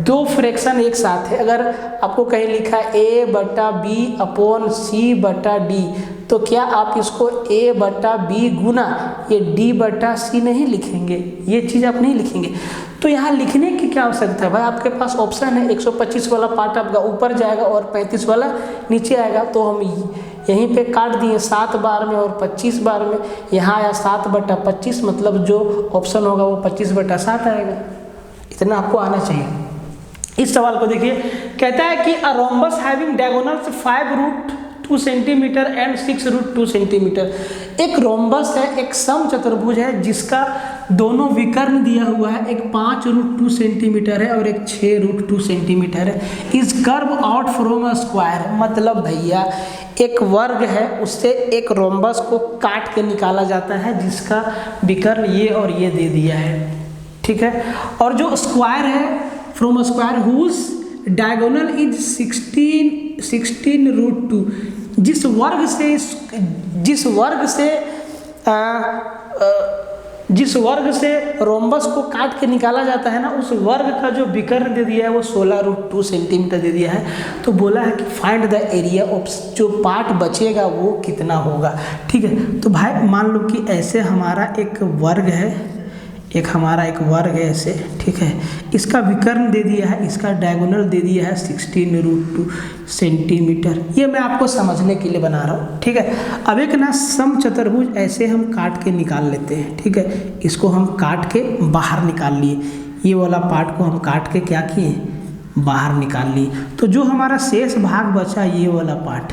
2 फ्रैक्शन एक साथ है। अगर आपको कहीं लिखा है a/b/c/d, तो क्या आप इसको a/b गुना ये d/c नहीं लिखेंगे? ये चीज़ आप नहीं लिखेंगे। तो यहाँ लिखने की क्या आवश्यकता है भाई, आपके पास ऑप्शन है। 125 वाला पार्ट आपका ऊपर जाएगा और 35 वाला नीचे आएगा, तो हम यहीं पे काट दिए 7 बार में और 25 बार में। यहाँ आया 7/25, मतलब जो ऑप्शन होगा वो 25/7 आएगा। इतना आपको आना चाहिए। इस सवाल को देखिए, कहता है कि a rhombus having diagonals 5√2 centimetre and 6√2 centimetre. एक रोम्बस है, एक समचतुर्भुज है जिसका दोनों विकर्ण दिया हुआ है, एक 5√2 सेंटीमीटर है और एक 6√2 सेंटीमीटर है। Is curve out from a square, मतलब भैया एक वर्ग है, उससे एक रोम्बस को काट के निकाला जाता है जिसका विकर्ण ये और ये दे दिया है। ठीक है, और जो स्क्वायर है, from square whose diagonal is 16√2, जिस वर्ग से रोम्बस को काट के निकाला जाता है ना, उस वर्ग का जो विकर्ण दे दिया है वो 16√2 सेंटीमीटर दे दिया है। तो बोला है कि फाइंड द एरिया ऑफ, जो पार्ट बचेगा वो कितना होगा। ठीक है, तो भाई मान लो कि ऐसे हमारा एक वर्ग है, एक हमारा एक वर्ग है ऐसे। ठीक है, इसका विकर्ण दे दिया है, इसका डायगोनल दे दिया है 16√2 सेंटीमीटर। ये मैं आपको समझने के लिए बना रहा हूँ। ठीक है, अब एक ना समचतुर्भुज ऐसे हम काट के निकाल लेते हैं। ठीक है, इसको हम काट के बाहर निकाल लिए, ये वाला पार्ट को हम काट के क्या किए, बाहर निकाल लिए। तो जो हमारा शेष भाग बचा, ये वाला पार्ट,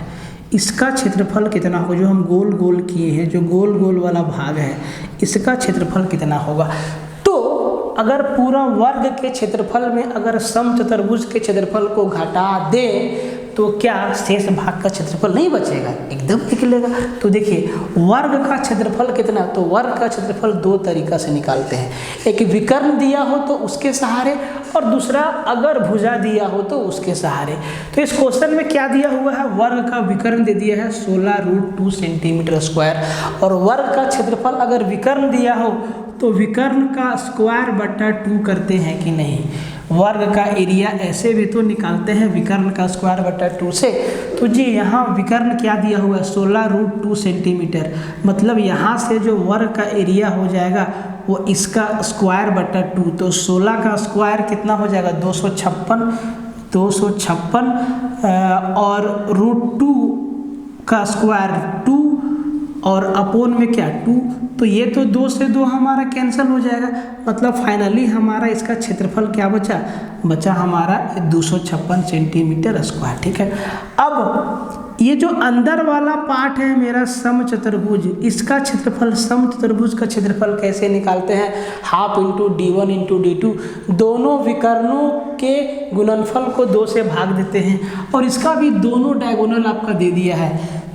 इसका क्षेत्रफल कितना होगा, जो हम गोल गोल किए हैं, जो गोल गोल वाला भाग है, इसका क्षेत्रफल कितना होगा। तो अगर पूरा वर्ग के क्षेत्रफल में अगर समचतुर्भुज के क्षेत्रफल को घटा दें तो क्या शेष भाग का क्षेत्रफल नहीं बचेगा, एकदम निकलेगा। तो देखिए वर्ग का क्षेत्रफल कितना, तो वर्ग का क्षेत्रफल 2 तरीका से निकालते हैं। एक विकर्ण दिया हो तो उसके सहारे, और दूसरा अगर भुजा दिया हो तो उसके सहारे। तो इस क्वेश्चन में क्या दिया हुआ है, वर्ग का विकर्ण दे दिया है 16√2 सेंटीमीटर स्क्वायर, और वर्ग का क्षेत्रफल अगर विकर्ण दिया हो तो विकर्ण का स्क्वायर बटा 2 करते हैं कि नहीं। वर्ग का एरिया ऐसे भी तो निकालते हैं विकर्ण का स्क्वायर बटा 2 से। तो जी यहाँ विकर्ण क्या दिया हुआ है 16√2 सेंटीमीटर, मतलब यहाँ से जो वर्ग का एरिया हो जाएगा वो इसका स्क्वायर बटा 2, तो 16 का स्क्वायर कितना हो जाएगा 256 और √2 का स्क्वायर 2 और अपोन में क्या 2, तो ये तो 2 से 2 हमारा कैंसिल हो जाएगा, मतलब फाइनली हमारा इसका क्षेत्रफल क्या बचा हमारा 256 सेंटीमीटर स्क्वायर। ठीक है, अब ये जो अंदर वाला पार्ट है मेरा समचतुर्भुज, इसका क्षेत्रफल, समचतुर्भुज का क्षेत्रफल कैसे निकालते हैं? Half into d1 into d2, दोनों विकर्णों के गुणनफल को 2 से भाग देते हैं और इसका भी दोनों डायगोनल आपका दे दिया है।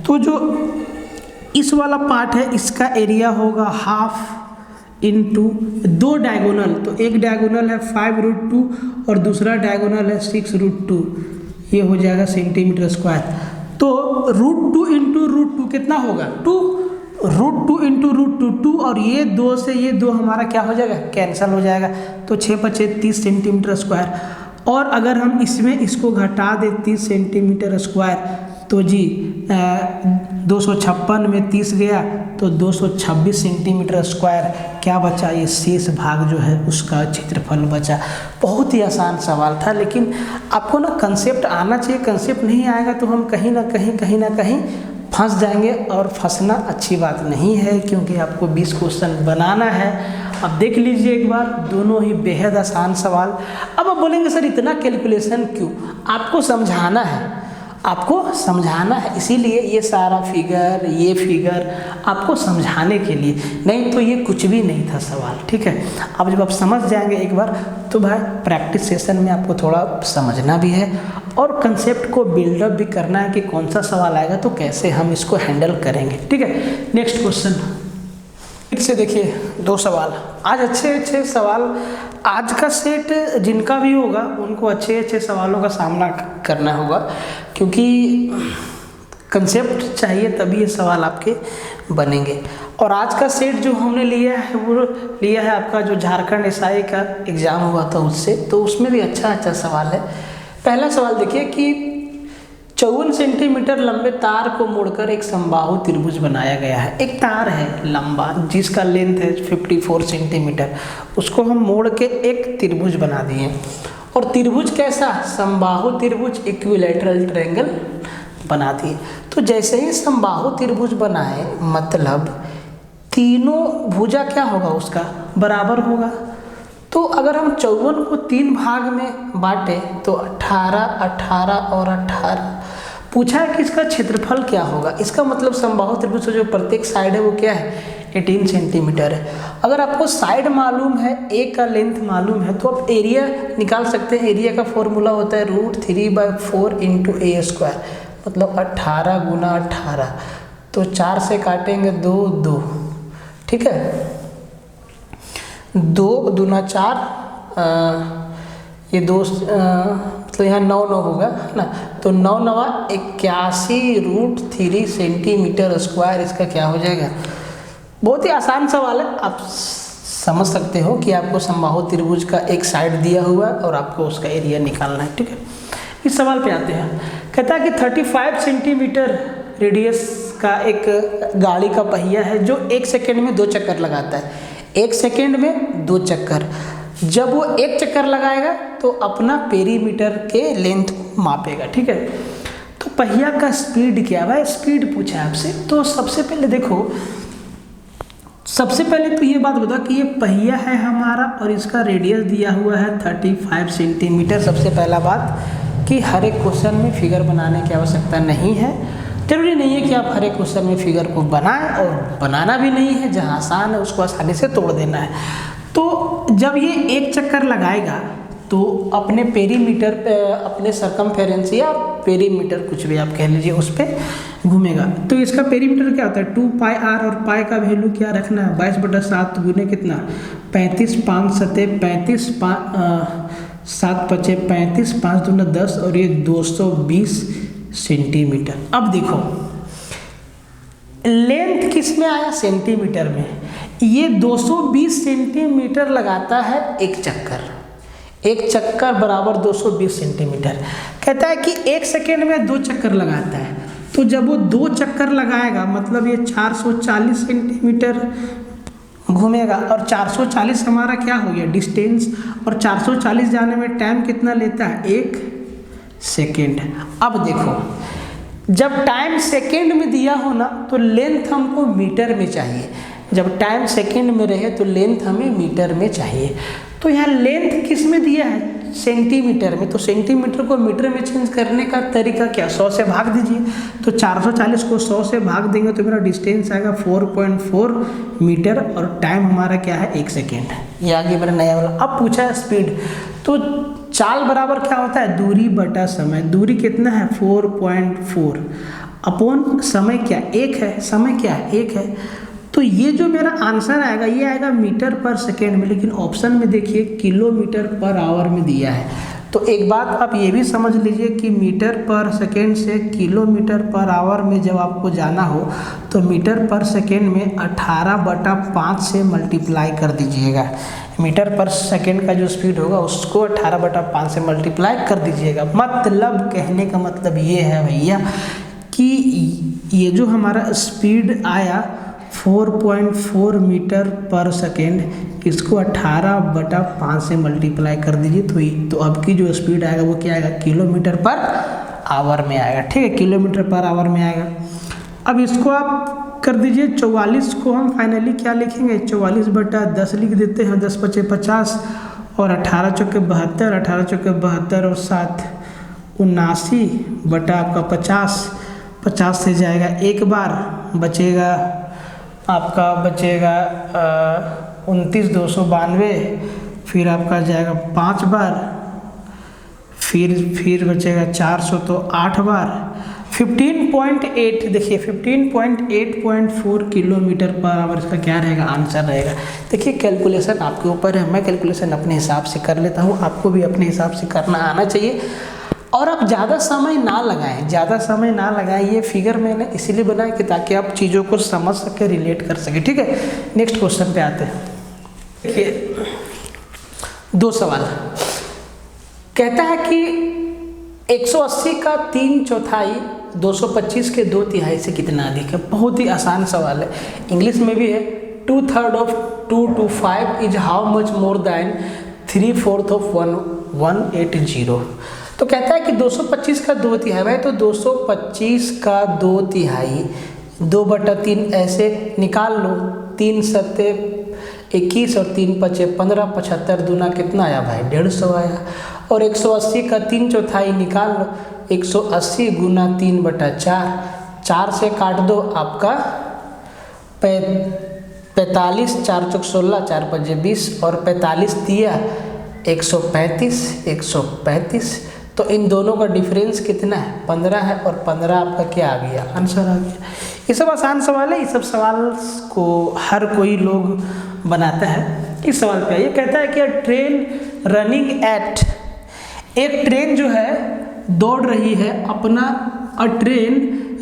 तो जो इस वाला पार्ट है इसका एरिया होगा हाफ इंटू 2 डायगोनल, तो एक डायगोनल है 5√2 और दूसरा डायगोनल है 6√2, ये हो जाएगा सेंटीमीटर स्क्वायर। तो √2 इंटू √2 कितना होगा? 2, √2 इंटू √2 2, और ये 2 से ये 2 हमारा क्या हो जाएगा? कैंसल हो जाएगा। तो 6×5 30 सेंटीमीटर स्क्वायर। और अगर हम इसमें इसको घटा दें 30 सेंटीमीटर स्क्वायर, तो जी 256 में 30 गया तो 226 सेंटीमीटर स्क्वायर क्या बचा? ये शेष भाग जो है उसका क्षेत्रफल बचा। बहुत ही आसान सवाल था, लेकिन आपको ना कंसेप्ट आना चाहिए। कंसेप्ट नहीं आएगा तो हम कहीं ना कहीं फंस जाएंगे, और फंसना अच्छी बात नहीं है, क्योंकि आपको 20 क्वेश्चन बनाना है। अब देख लीजिए एक बार, दोनों ही बेहद आसान सवाल। अब आप बोलेंगे सर इतना कैलकुलेशन क्यों? आपको समझाना है, इसीलिए ये सारा फिगर, ये फिगर आपको समझाने के लिए, नहीं तो ये कुछ भी नहीं था सवाल, ठीक है। अब जब आप समझ जाएंगे एक बार, तो भाई प्रैक्टिस सेशन में आपको थोड़ा समझना भी है और कंसेप्ट को बिल्डअप भी करना है कि कौन सा सवाल आएगा तो कैसे हम इसको हैंडल करेंगे, ठीक है। नेक्स्ट क्वेश्चन फिर से देखिए, 2 सवाल। आज अच्छे सवाल, आज का सेट जिनका भी होगा उनको अच्छे सवालों का सामना करना होगा, क्योंकि कंसेप्ट चाहिए तभी ये सवाल आपके बनेंगे। और आज का सेट जो हमने लिया है वो लिया है आपका जो झारखंड एसआई का एग्ज़ाम हुआ था उससे, तो उसमें भी अच्छा सवाल है। पहला सवाल देखिए कि 54 सेंटीमीटर लंबे तार को मोड़कर एक समबाहु त्रिभुज बनाया गया है। एक तार है लंबा जिसका लेंथ है 54 सेंटीमीटर, उसको हम मोड़ के एक त्रिभुज बना दिए। और त्रिभुज कैसा? समबाहु त्रिभुज, इक्विलैटरल ट्रायंगल बना दिए। तो जैसे ही समबाहु त्रिभुज बनाए, मतलब तीनों भुजा क्या होगा उसका? बराबर होगा। तो अगर हम 54 को 3 भाग में बांटे तो 18, 18 और 18। पूछा है कि इसका क्षेत्रफल क्या होगा? इसका मतलब समबाहु त्रिभुज से जो प्रत्येक साइड है वो क्या है? 18 सेंटीमीटर है। अगर आपको साइड मालूम है, ए का लेंथ मालूम है, तो आप एरिया निकाल सकते हैं। एरिया का फॉर्मूला होता है √3/4 इंटू a², मतलब 18 गुना 18। तो 4 से काटेंगे 2, ठीक है। 2 दूना 4, ये 2 मतलब यहाँ 9 होगा ना, तो 9×9 81√3 सेंटीमीटर स्क्वायर इसका क्या हो जाएगा? बहुत ही आसान सवाल है, आप समझ सकते हो कि आपको समबाहु त्रिभुज का एक साइड दिया हुआ है और आपको उसका एरिया निकालना है, ठीक है। इस सवाल पे आते हैं। कहता है कि 35 सेंटीमीटर रेडियस का एक गाड़ी का पहिया है जो 1 सेकेंड में 2 चक्कर लगाता है। 1 सेकेंड में 2 चक्कर। जब वो 1 चक्कर लगाएगा तो अपना पेरीमीटर के लेंथ को मापेगा, ठीक है। तो पहिया का स्पीड क्या है? स्पीड पूछा है आपसे। तो सबसे पहले देखो, सबसे पहले तो ये बात बता कि ये पहिया है हमारा और इसका रेडियस दिया हुआ है 35 सेंटीमीटर। सबसे पहला बात कि हर एक क्वेश्चन में फिगर बनाने की आवश्यकता नहीं है। जरूरी नहीं है कि आप हर एक क्वेश्चन में फिगर को बनाएं, और बनाना भी नहीं है, जहाँ आसान है उसको आसानी से तोड़ देना है। तो जब ये 1 चक्कर लगाएगा तो अपने पेरीमीटर पे, अपने सरकमफेरेंस या पेरीमीटर कुछ भी आप कह लीजिए, उस पर घूमेगा। तो इसका पेरीमीटर क्या होता है? 2πr, और पाई का वैल्यू क्या रखना है? 22/7 गुने कितना? 35, 5 सतह 35, 7 पचे 35, 5 दूना 10, और ये 220 सेंटीमीटर। अब देखो लेंथ किस में आया? सेंटीमीटर में। ये 220 सेंटीमीटर लगाता है 1 चक्कर। 1 चक्कर बराबर 220 सेंटीमीटर। कहता है कि 1 सेकेंड में 2 चक्कर लगाता है, तो जब वो 2 चक्कर लगाएगा मतलब ये 440 सेंटीमीटर घूमेगा। और 440 हमारा क्या हो गया? डिस्टेंस। और 440 जाने में टाइम कितना लेता है? 1 सेकेंड। अब देखो, जब टाइम सेकेंड में दिया हो ना तो लेंथ हमको मीटर में चाहिए। जब टाइम सेकेंड में रहे तो लेंथ हमें मीटर में चाहिए। तो यहाँ लेंथ किस में दिया है? सेंटीमीटर में, तो सेंटीमीटर को मीटर में चेंज करने का तरीका क्या, 100 से भाग दीजिए। तो 440 को 100 से भाग देंगे तो मेरा डिस्टेंस आएगा 4.4 मीटर और टाइम हमारा क्या है 1 सेकेंड। ये आगे मेरा नया वाला। अब पूछा है स्पीड, तो चाल बराबर क्या होता है, दूरी बटा समय। दूरी कितना है 4.4 अपॉन समय क्या 1 है, समय क्या है 1 है। तो ये जो मेरा आंसर आएगा ये आएगा मीटर पर सेकेंड में, लेकिन ऑप्शन में देखिए किलोमीटर पर आवर में दिया है। तो एक बात आप ये भी समझ लीजिए कि मीटर पर सेकेंड से किलोमीटर पर आवर में जब आपको जाना हो तो मीटर पर सेकेंड में 18/5 से मल्टीप्लाई कर दीजिएगा। मीटर पर सेकेंड का जो स्पीड होगा उसको 18/5 से मल्टीप्लाई कर दीजिएगा। मतलब कहने का मतलब ये है भैया कि ये जो हमारा स्पीड आया 4.4 मीटर पर सेकेंड, इसको 18/5 से मल्टीप्लाई कर दीजिए तो अब की जो स्पीड आएगा वो क्या आएगा, किलोमीटर पर आवर में आएगा। ठीक है, किलोमीटर पर आवर में आएगा। अब इसको आप कर दीजिए 44 को हम फाइनली क्या लिखेंगे, 44/10 लिख देते हैं। 10 × 5 = 50 और 18 × 4 = 72, 18 × 4 = 72 और 7 79/50। 50 से जाएगा एक बार, बचेगा आपका 29,292, फिर आपका जाएगा 5 बार, फिर बचेगा 400 तो 8 बार। 15.8 देखिए 15.8.4 किलोमीटर पर आवर इसका क्या रहेगा, आंसर रहेगा। देखिए कैलकुलेशन आपके ऊपर है, मैं कैलकुलेशन अपने हिसाब से कर लेता हूँ, आपको भी अपने हिसाब से करना आना चाहिए। और आप ज़्यादा समय ना लगाएं, ये फिगर मैंने इसीलिए बनाया कि ताकि आप चीज़ों को समझ सके, रिलेट कर सके। ठीक है, नेक्स्ट क्वेश्चन पे आते हैं। देखिए 2 सवाल कहता है कि 180 का 3/4 225 के 2/3 से कितना अधिक है। बहुत ही आसान सवाल है, इंग्लिश में भी है। 2/3 of 2 to 5 is how much more than 3/4 of 180। तो कहता है कि 225 का 2/3 है, तो 225 का 2/3 2/3 ऐसे निकाल लो। 3 × 7 = 21 और 3 × 5 = 15, 75 दूना कितना आया भाई 150 आया। और 180 का 3/4 निकाल लो, 180 × 3/4, 4 से काट दो आपका 45, 4 × 16, 4 × 5 = 20 और 45 दिया 135। तो इन दोनों का डिफरेंस कितना है, 15 है और 15 आपका क्या आ गया, आंसर आ गया। ये सब आसान सवाल है, ये सब सवाल को हर कोई लोग बनाता है। इस सवाल पे ये कहता है कि ट्रेन रनिंग एट, एक ट्रेन जो है दौड़ रही है अपना, a train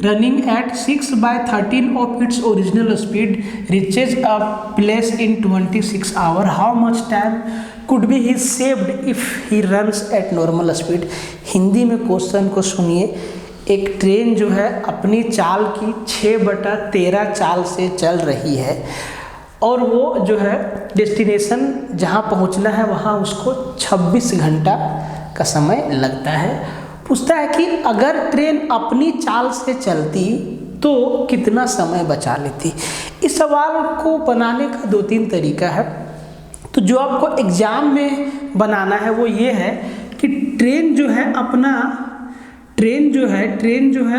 running at 6/13 of its original speed reaches a place in 26 hour, how much time could be he saved if he runs at normal speed. Hindi में क्वेश्चन को सुनिए। एक ट्रेन जो है अपनी चाल की 6/13 चाल से चल रही है और वो जो है डेस्टिनेशन जहाँ पहुँचना है वहाँ उसको 26 घंटा का समय लगता है। पूछता है कि अगर ट्रेन अपनी चाल से चलती तो कितना समय बचा लेती। इस सवाल को बनाने का 2-3 तरीका है। तो जो आपको एग्जाम में बनाना है वो ये है कि ट्रेन जो है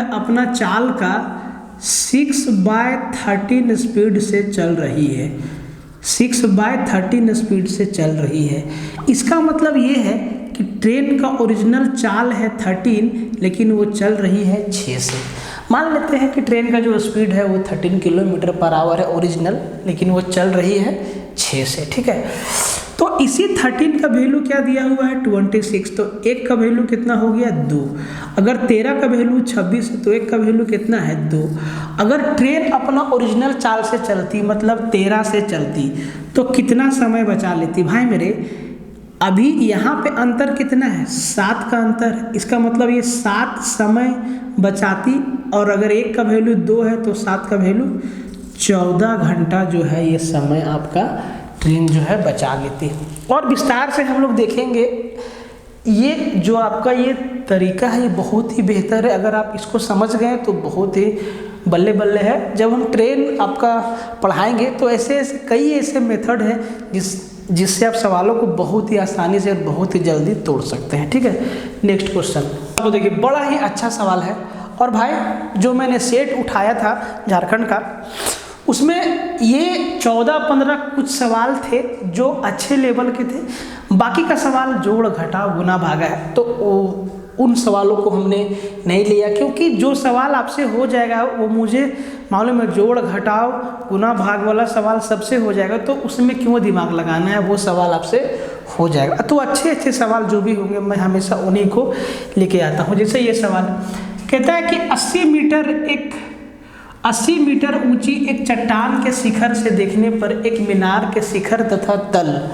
अपना चाल का 6/13 स्पीड से चल रही है, 6/13 स्पीड से चल रही है। इसका मतलब ये है कि ट्रेन का ओरिजिनल चाल है 13 लेकिन वो चल रही है 6 से। मान लेते हैं कि ट्रेन का जो स्पीड है वो 13 किलोमीटर पर आवर है ओरिजिनल, लेकिन वो चल रही है 6 से। ठीक है, तो इसी 13 का वैल्यू क्या दिया हुआ है 26, तो 1 का वैल्यू कितना हो गया 2। अगर 13 का वैल्यू 26 है तो 1 का वैल्यू कितना है 2। अगर ट्रेन अपना ओरिजिनल चाल से चलती मतलब 13 से चलती तो कितना समय बचा लेती भाई मेरे। अभी यहाँ पे अंतर कितना है 7 का अंतर, इसका मतलब ये 7 समय बचाती और अगर 1 का वैल्यू 2 है तो 7 का वैल्यू 14 घंटा जो है ये समय आपका ट्रेन जो है बचा लेती है। और विस्तार से हम लोग देखेंगे ये जो आपका ये तरीका है ये बहुत ही बेहतर है। अगर आप इसको समझ गए तो बहुत ही बल्ले बल्ले है। जब हम ट्रेन आपका पढ़ाएंगे तो ऐसे कई ऐसे मेथड हैं जिससे आप सवालों को बहुत ही आसानी से और बहुत ही जल्दी तोड़ सकते हैं। ठीक है, नेक्स्ट क्वेश्चन तो देखिए, बड़ा ही अच्छा सवाल है। और भाई जो मैंने सेट उठाया था झारखंड का, उसमें ये 14-15 कुछ सवाल थे जो अच्छे लेवल के थे, बाकी का सवाल जोड़ घटाव गुना भागा है, तो उन सवालों को हमने नहीं लिया, क्योंकि जो सवाल आपसे हो जाएगा वो मुझे मालूम है, जोड़ घटाव गुना भाग वाला सवाल सबसे हो जाएगा, तो उसमें क्यों दिमाग लगाना है, वो सवाल आपसे हो जाएगा। तो अच्छे अच्छे सवाल जो भी होंगे मैं हमेशा उन्हीं को लेके आता हूँ। जैसे ये सवाल कहता है कि 80 मीटर ऊंची एक चट्टान के शिखर से देखने पर एक मीनार के शिखर तथा तल,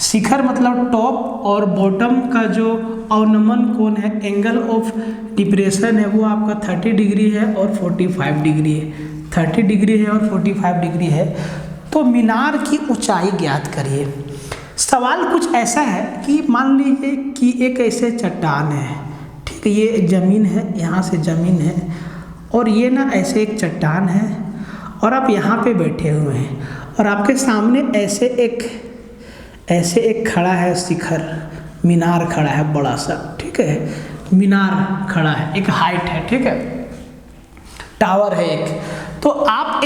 शिखर मतलब टॉप, और बॉटम का जो अवनमन कोण है, एंगल ऑफ डिप्रेशन है, वो आपका 30 डिग्री है और 45 डिग्री है। 30 डिग्री है और 45 डिग्री है। तो मीनार की ऊंचाई ज्ञात करिए। सवाल कुछ ऐसा है कि मान लीजिए कि एक ऐसे चट्टान है, ठीक है, ये ज़मीन है, यहाँ से ज़मीन है, और ये ना ऐसे एक चट्टान है, और आप यहाँ पे बैठे हुए हैं, और आपके सामने ऐसे एक खड़ा है शिखर, मीनार खड़ा है बड़ा सा, ठीक है, मीनार खड़ा है, एक हाइट है, ठीक है, टावर है एक। तो आप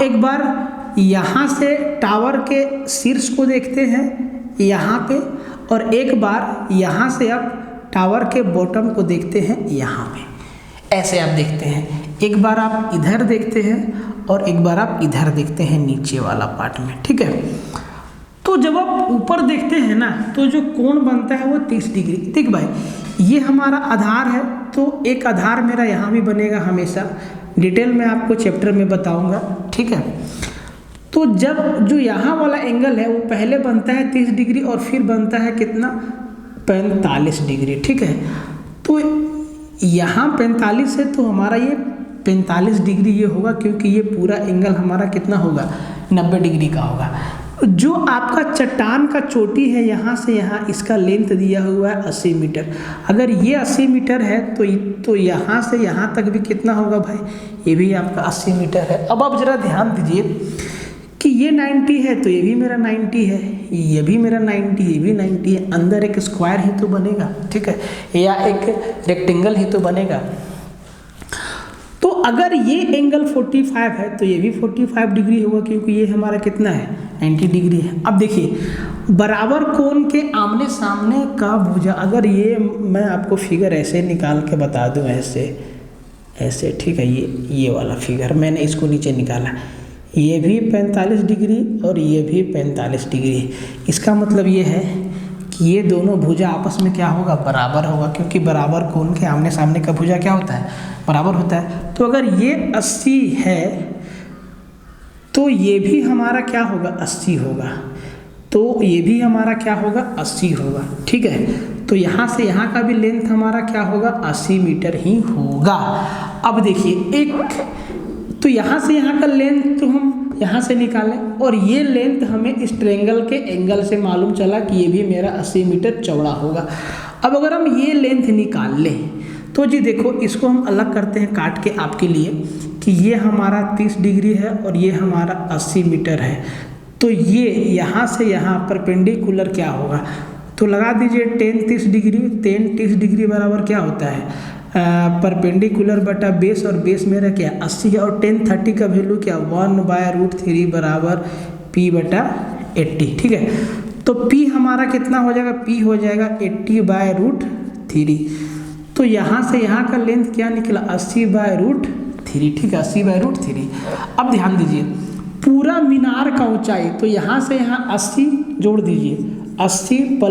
एक बार यहाँ से टावर के शीर्ष को देखते हैं यहाँ पे, और एक बार यहाँ से आप टावर के बॉटम को देखते हैं यहाँ पे। ऐसे आप देखते हैं, एक बार आप इधर देखते हैं और एक बार आप इधर देखते हैं नीचे वाला पार्ट में, ठीक है। तो जब आप ऊपर देखते हैं ना, तो जो कोण बनता है वो 30 डिग्री। ठीक भाई, ये हमारा आधार है, तो एक आधार मेरा यहाँ भी बनेगा हमेशा, डिटेल में आपको चैप्टर में बताऊंगा, ठीक है। तो जब जो यहाँ वाला एंगल है वो पहले बनता है 30 डिग्री और फिर बनता है कितना, 45 डिग्री, ठीक है। तो यहाँ 45 है, तो हमारा ये 45 डिग्री ये होगा, क्योंकि ये पूरा एंगल हमारा कितना होगा, 90 डिग्री का होगा। जो आपका चट्टान का चोटी है यहाँ से यहाँ, इसका लेंथ दिया हुआ है 80 मीटर। अगर ये 80 मीटर है तो यहाँ से यहाँ तक भी कितना होगा भाई, ये भी आपका 80 मीटर है। अब आप जरा ध्यान दीजिए कि ये 90 है, तो ये भी मेरा 90 है, ये भी मेरा 90, ये भी 90 है। अंदर एक स्क्वायर ही तो बनेगा, ठीक है, या एक रेक्टेंगल ही तो बनेगा। तो अगर ये एंगल 45 है तो ये भी 45 डिग्री होगा, क्योंकि ये हमारा कितना है, 90 डिग्री है। अब देखिए, बराबर कोण के आमने सामने का भुजा, अगर ये मैं आपको फिगर ऐसे निकाल के बता दूं, ऐसे, ठीक है, ये वाला फिगर मैंने इसको नीचे निकाला, ये भी 45 डिग्री और ये भी 45 डिग्री। इसका मतलब ये है कि ये दोनों भुजा आपस में क्या होगा, बराबर होगा, क्योंकि बराबर कोण के आमने सामने का भुजा क्या होता है, बराबर होता है। तो अगर ये 80 है तो ये भी हमारा क्या होगा, 80 होगा, तो ये भी हमारा क्या होगा, 80 होगा, ठीक है। तो यहाँ से यहाँ का भी लेंथ हमारा क्या होगा, 80 मीटर ही होगा। अब देखिए, तो यहाँ से यहाँ का लेंथ तो हम यहाँ से निकालें, और ये लेंथ हमें इस ट्रायंगल के एंगल से मालूम चला कि ये भी मेरा 80 मीटर चौड़ा होगा। अब अगर हम ये लेंथ निकाल लें तो जी देखो, इसको हम अलग करते हैं काट के आपके लिए, कि ये हमारा 30 डिग्री है और ये हमारा 80 मीटर है। तो ये यहाँ से यहाँ परपेंडिकुलर क्या होगा, तो लगा दीजिए tan 30 डिग्री। tan 30 डिग्री बराबर क्या होता है, परपेंडिकुलर बटा बेस, और बेस मेरा क्या 80 है, और tan 30 का वैल्यू क्या 1/√3 बराबर p बटा 80, ठीक है। तो p हमारा कितना हो जाएगा, p हो जाएगा 80/√3। तो यहाँ से यहाँ का लेंथ क्या निकला, 80/√3, ठीक है, 80/√3। अब ध्यान दीजिए, पूरा मीनार का ऊंचाई, तो यहाँ से यहाँ 80 जोड़ दीजिए, 80 +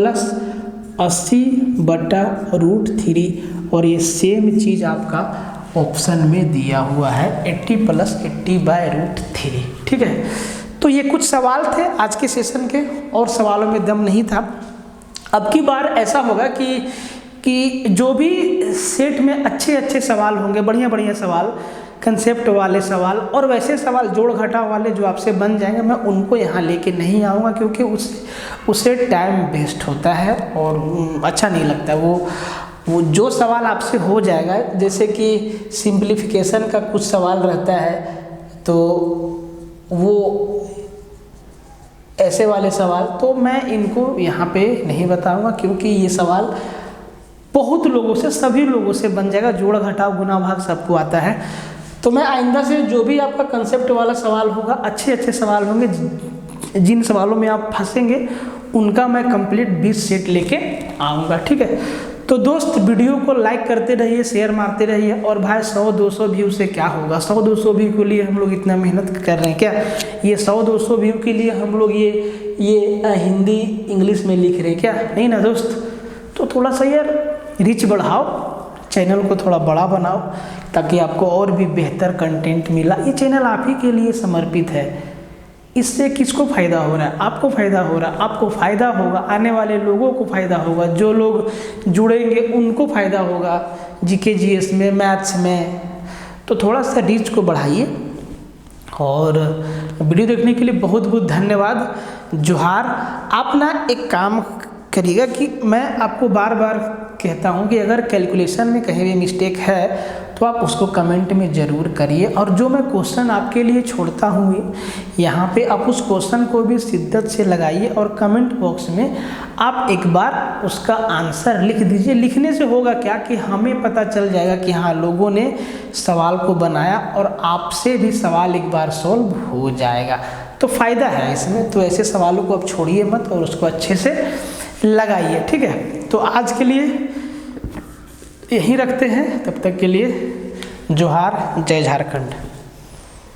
80/√3, और ये सेम चीज़ आपका ऑप्शन में दिया हुआ है, 80 + 80/√3, ठीक है। तो ये कुछ सवाल थे आज के सेशन के, और सवालों में दम नहीं था। अब की बार ऐसा होगा कि जो भी सेट में अच्छे सवाल होंगे, बढ़िया सवाल, कंसेप्ट वाले सवाल, और वैसे सवाल जोड़ घटाव वाले जो आपसे बन जाएंगे, मैं उनको यहाँ लेके नहीं आऊँगा, क्योंकि उससे टाइम वेस्ट होता है और अच्छा नहीं लगता। वो जो सवाल आपसे हो जाएगा, जैसे कि सिंप्लीफिकेशन का कुछ सवाल रहता है, तो वो ऐसे वाले सवाल, तो मैं इनको यहाँ पे नहीं बताऊंगा, क्योंकि ये सवाल बहुत लोगों से, सभी लोगों से बन जाएगा। जोड़ घटाव गुना भाग सबको आता है। तो मैं आइंदा से जो भी आपका कंसेप्ट वाला सवाल होगा, अच्छे अच्छे सवाल होंगे, जिन सवालों में आप फंसेंगे उनका मैं कंप्लीट 20 सेट लेके आऊँगा, ठीक है। तो दोस्त वीडियो को लाइक करते रहिए, शेयर मारते रहिए। और भाई 100-200 व्यू से क्या होगा, 100-200 व्यू के लिए हम लोग इतना मेहनत कर रहे हैं क्या? ये 100-200 व्यू के लिए हम लोग ये हिंदी इंग्लिश में लिख रहे हैं क्या? नहीं ना दोस्त। तो थोड़ा सा यार रीच बढ़ाओ, चैनल को थोड़ा बड़ा बनाओ, ताकि आपको और भी बेहतर कंटेंट मिला। ये चैनल आप ही के लिए समर्पित है। इससे किसको फ़ायदा हो रहा है? आपको फ़ायदा हो रहा है। आपको फ़ायदा होगा, आने वाले लोगों को फ़ायदा होगा, जो लोग जुड़ेंगे उनको फ़ायदा होगा जीके जीएस में, मैथ्स में। तो थोड़ा सा रीच को बढ़ाइए। और वीडियो देखने के लिए बहुत बहुत धन्यवाद। जोहार। आप ना एक काम करिएगा कि मैं आपको बार बार कहता हूँ कि अगर कैलकुलेशन में कहीं भी मिस्टेक है तो आप उसको कमेंट में ज़रूर करिए। और जो मैं क्वेश्चन आपके लिए छोड़ता हूँ यहाँ पे, आप उस क्वेश्चन को भी शिद्दत से लगाइए और कमेंट बॉक्स में आप एक बार उसका आंसर लिख दीजिए। लिखने से होगा क्या कि हमें पता चल जाएगा कि हाँ, लोगों ने सवाल को बनाया और आपसे भी सवाल एक बार सॉल्व हो जाएगा। तो फ़ायदा है इसमें। तो ऐसे सवालों को आप छोड़िए मत और उसको अच्छे से लगाइए, ठीक है। तो आज के लिए यहीं रखते हैं, तब तक के लिए जोहार, जय झारखंड।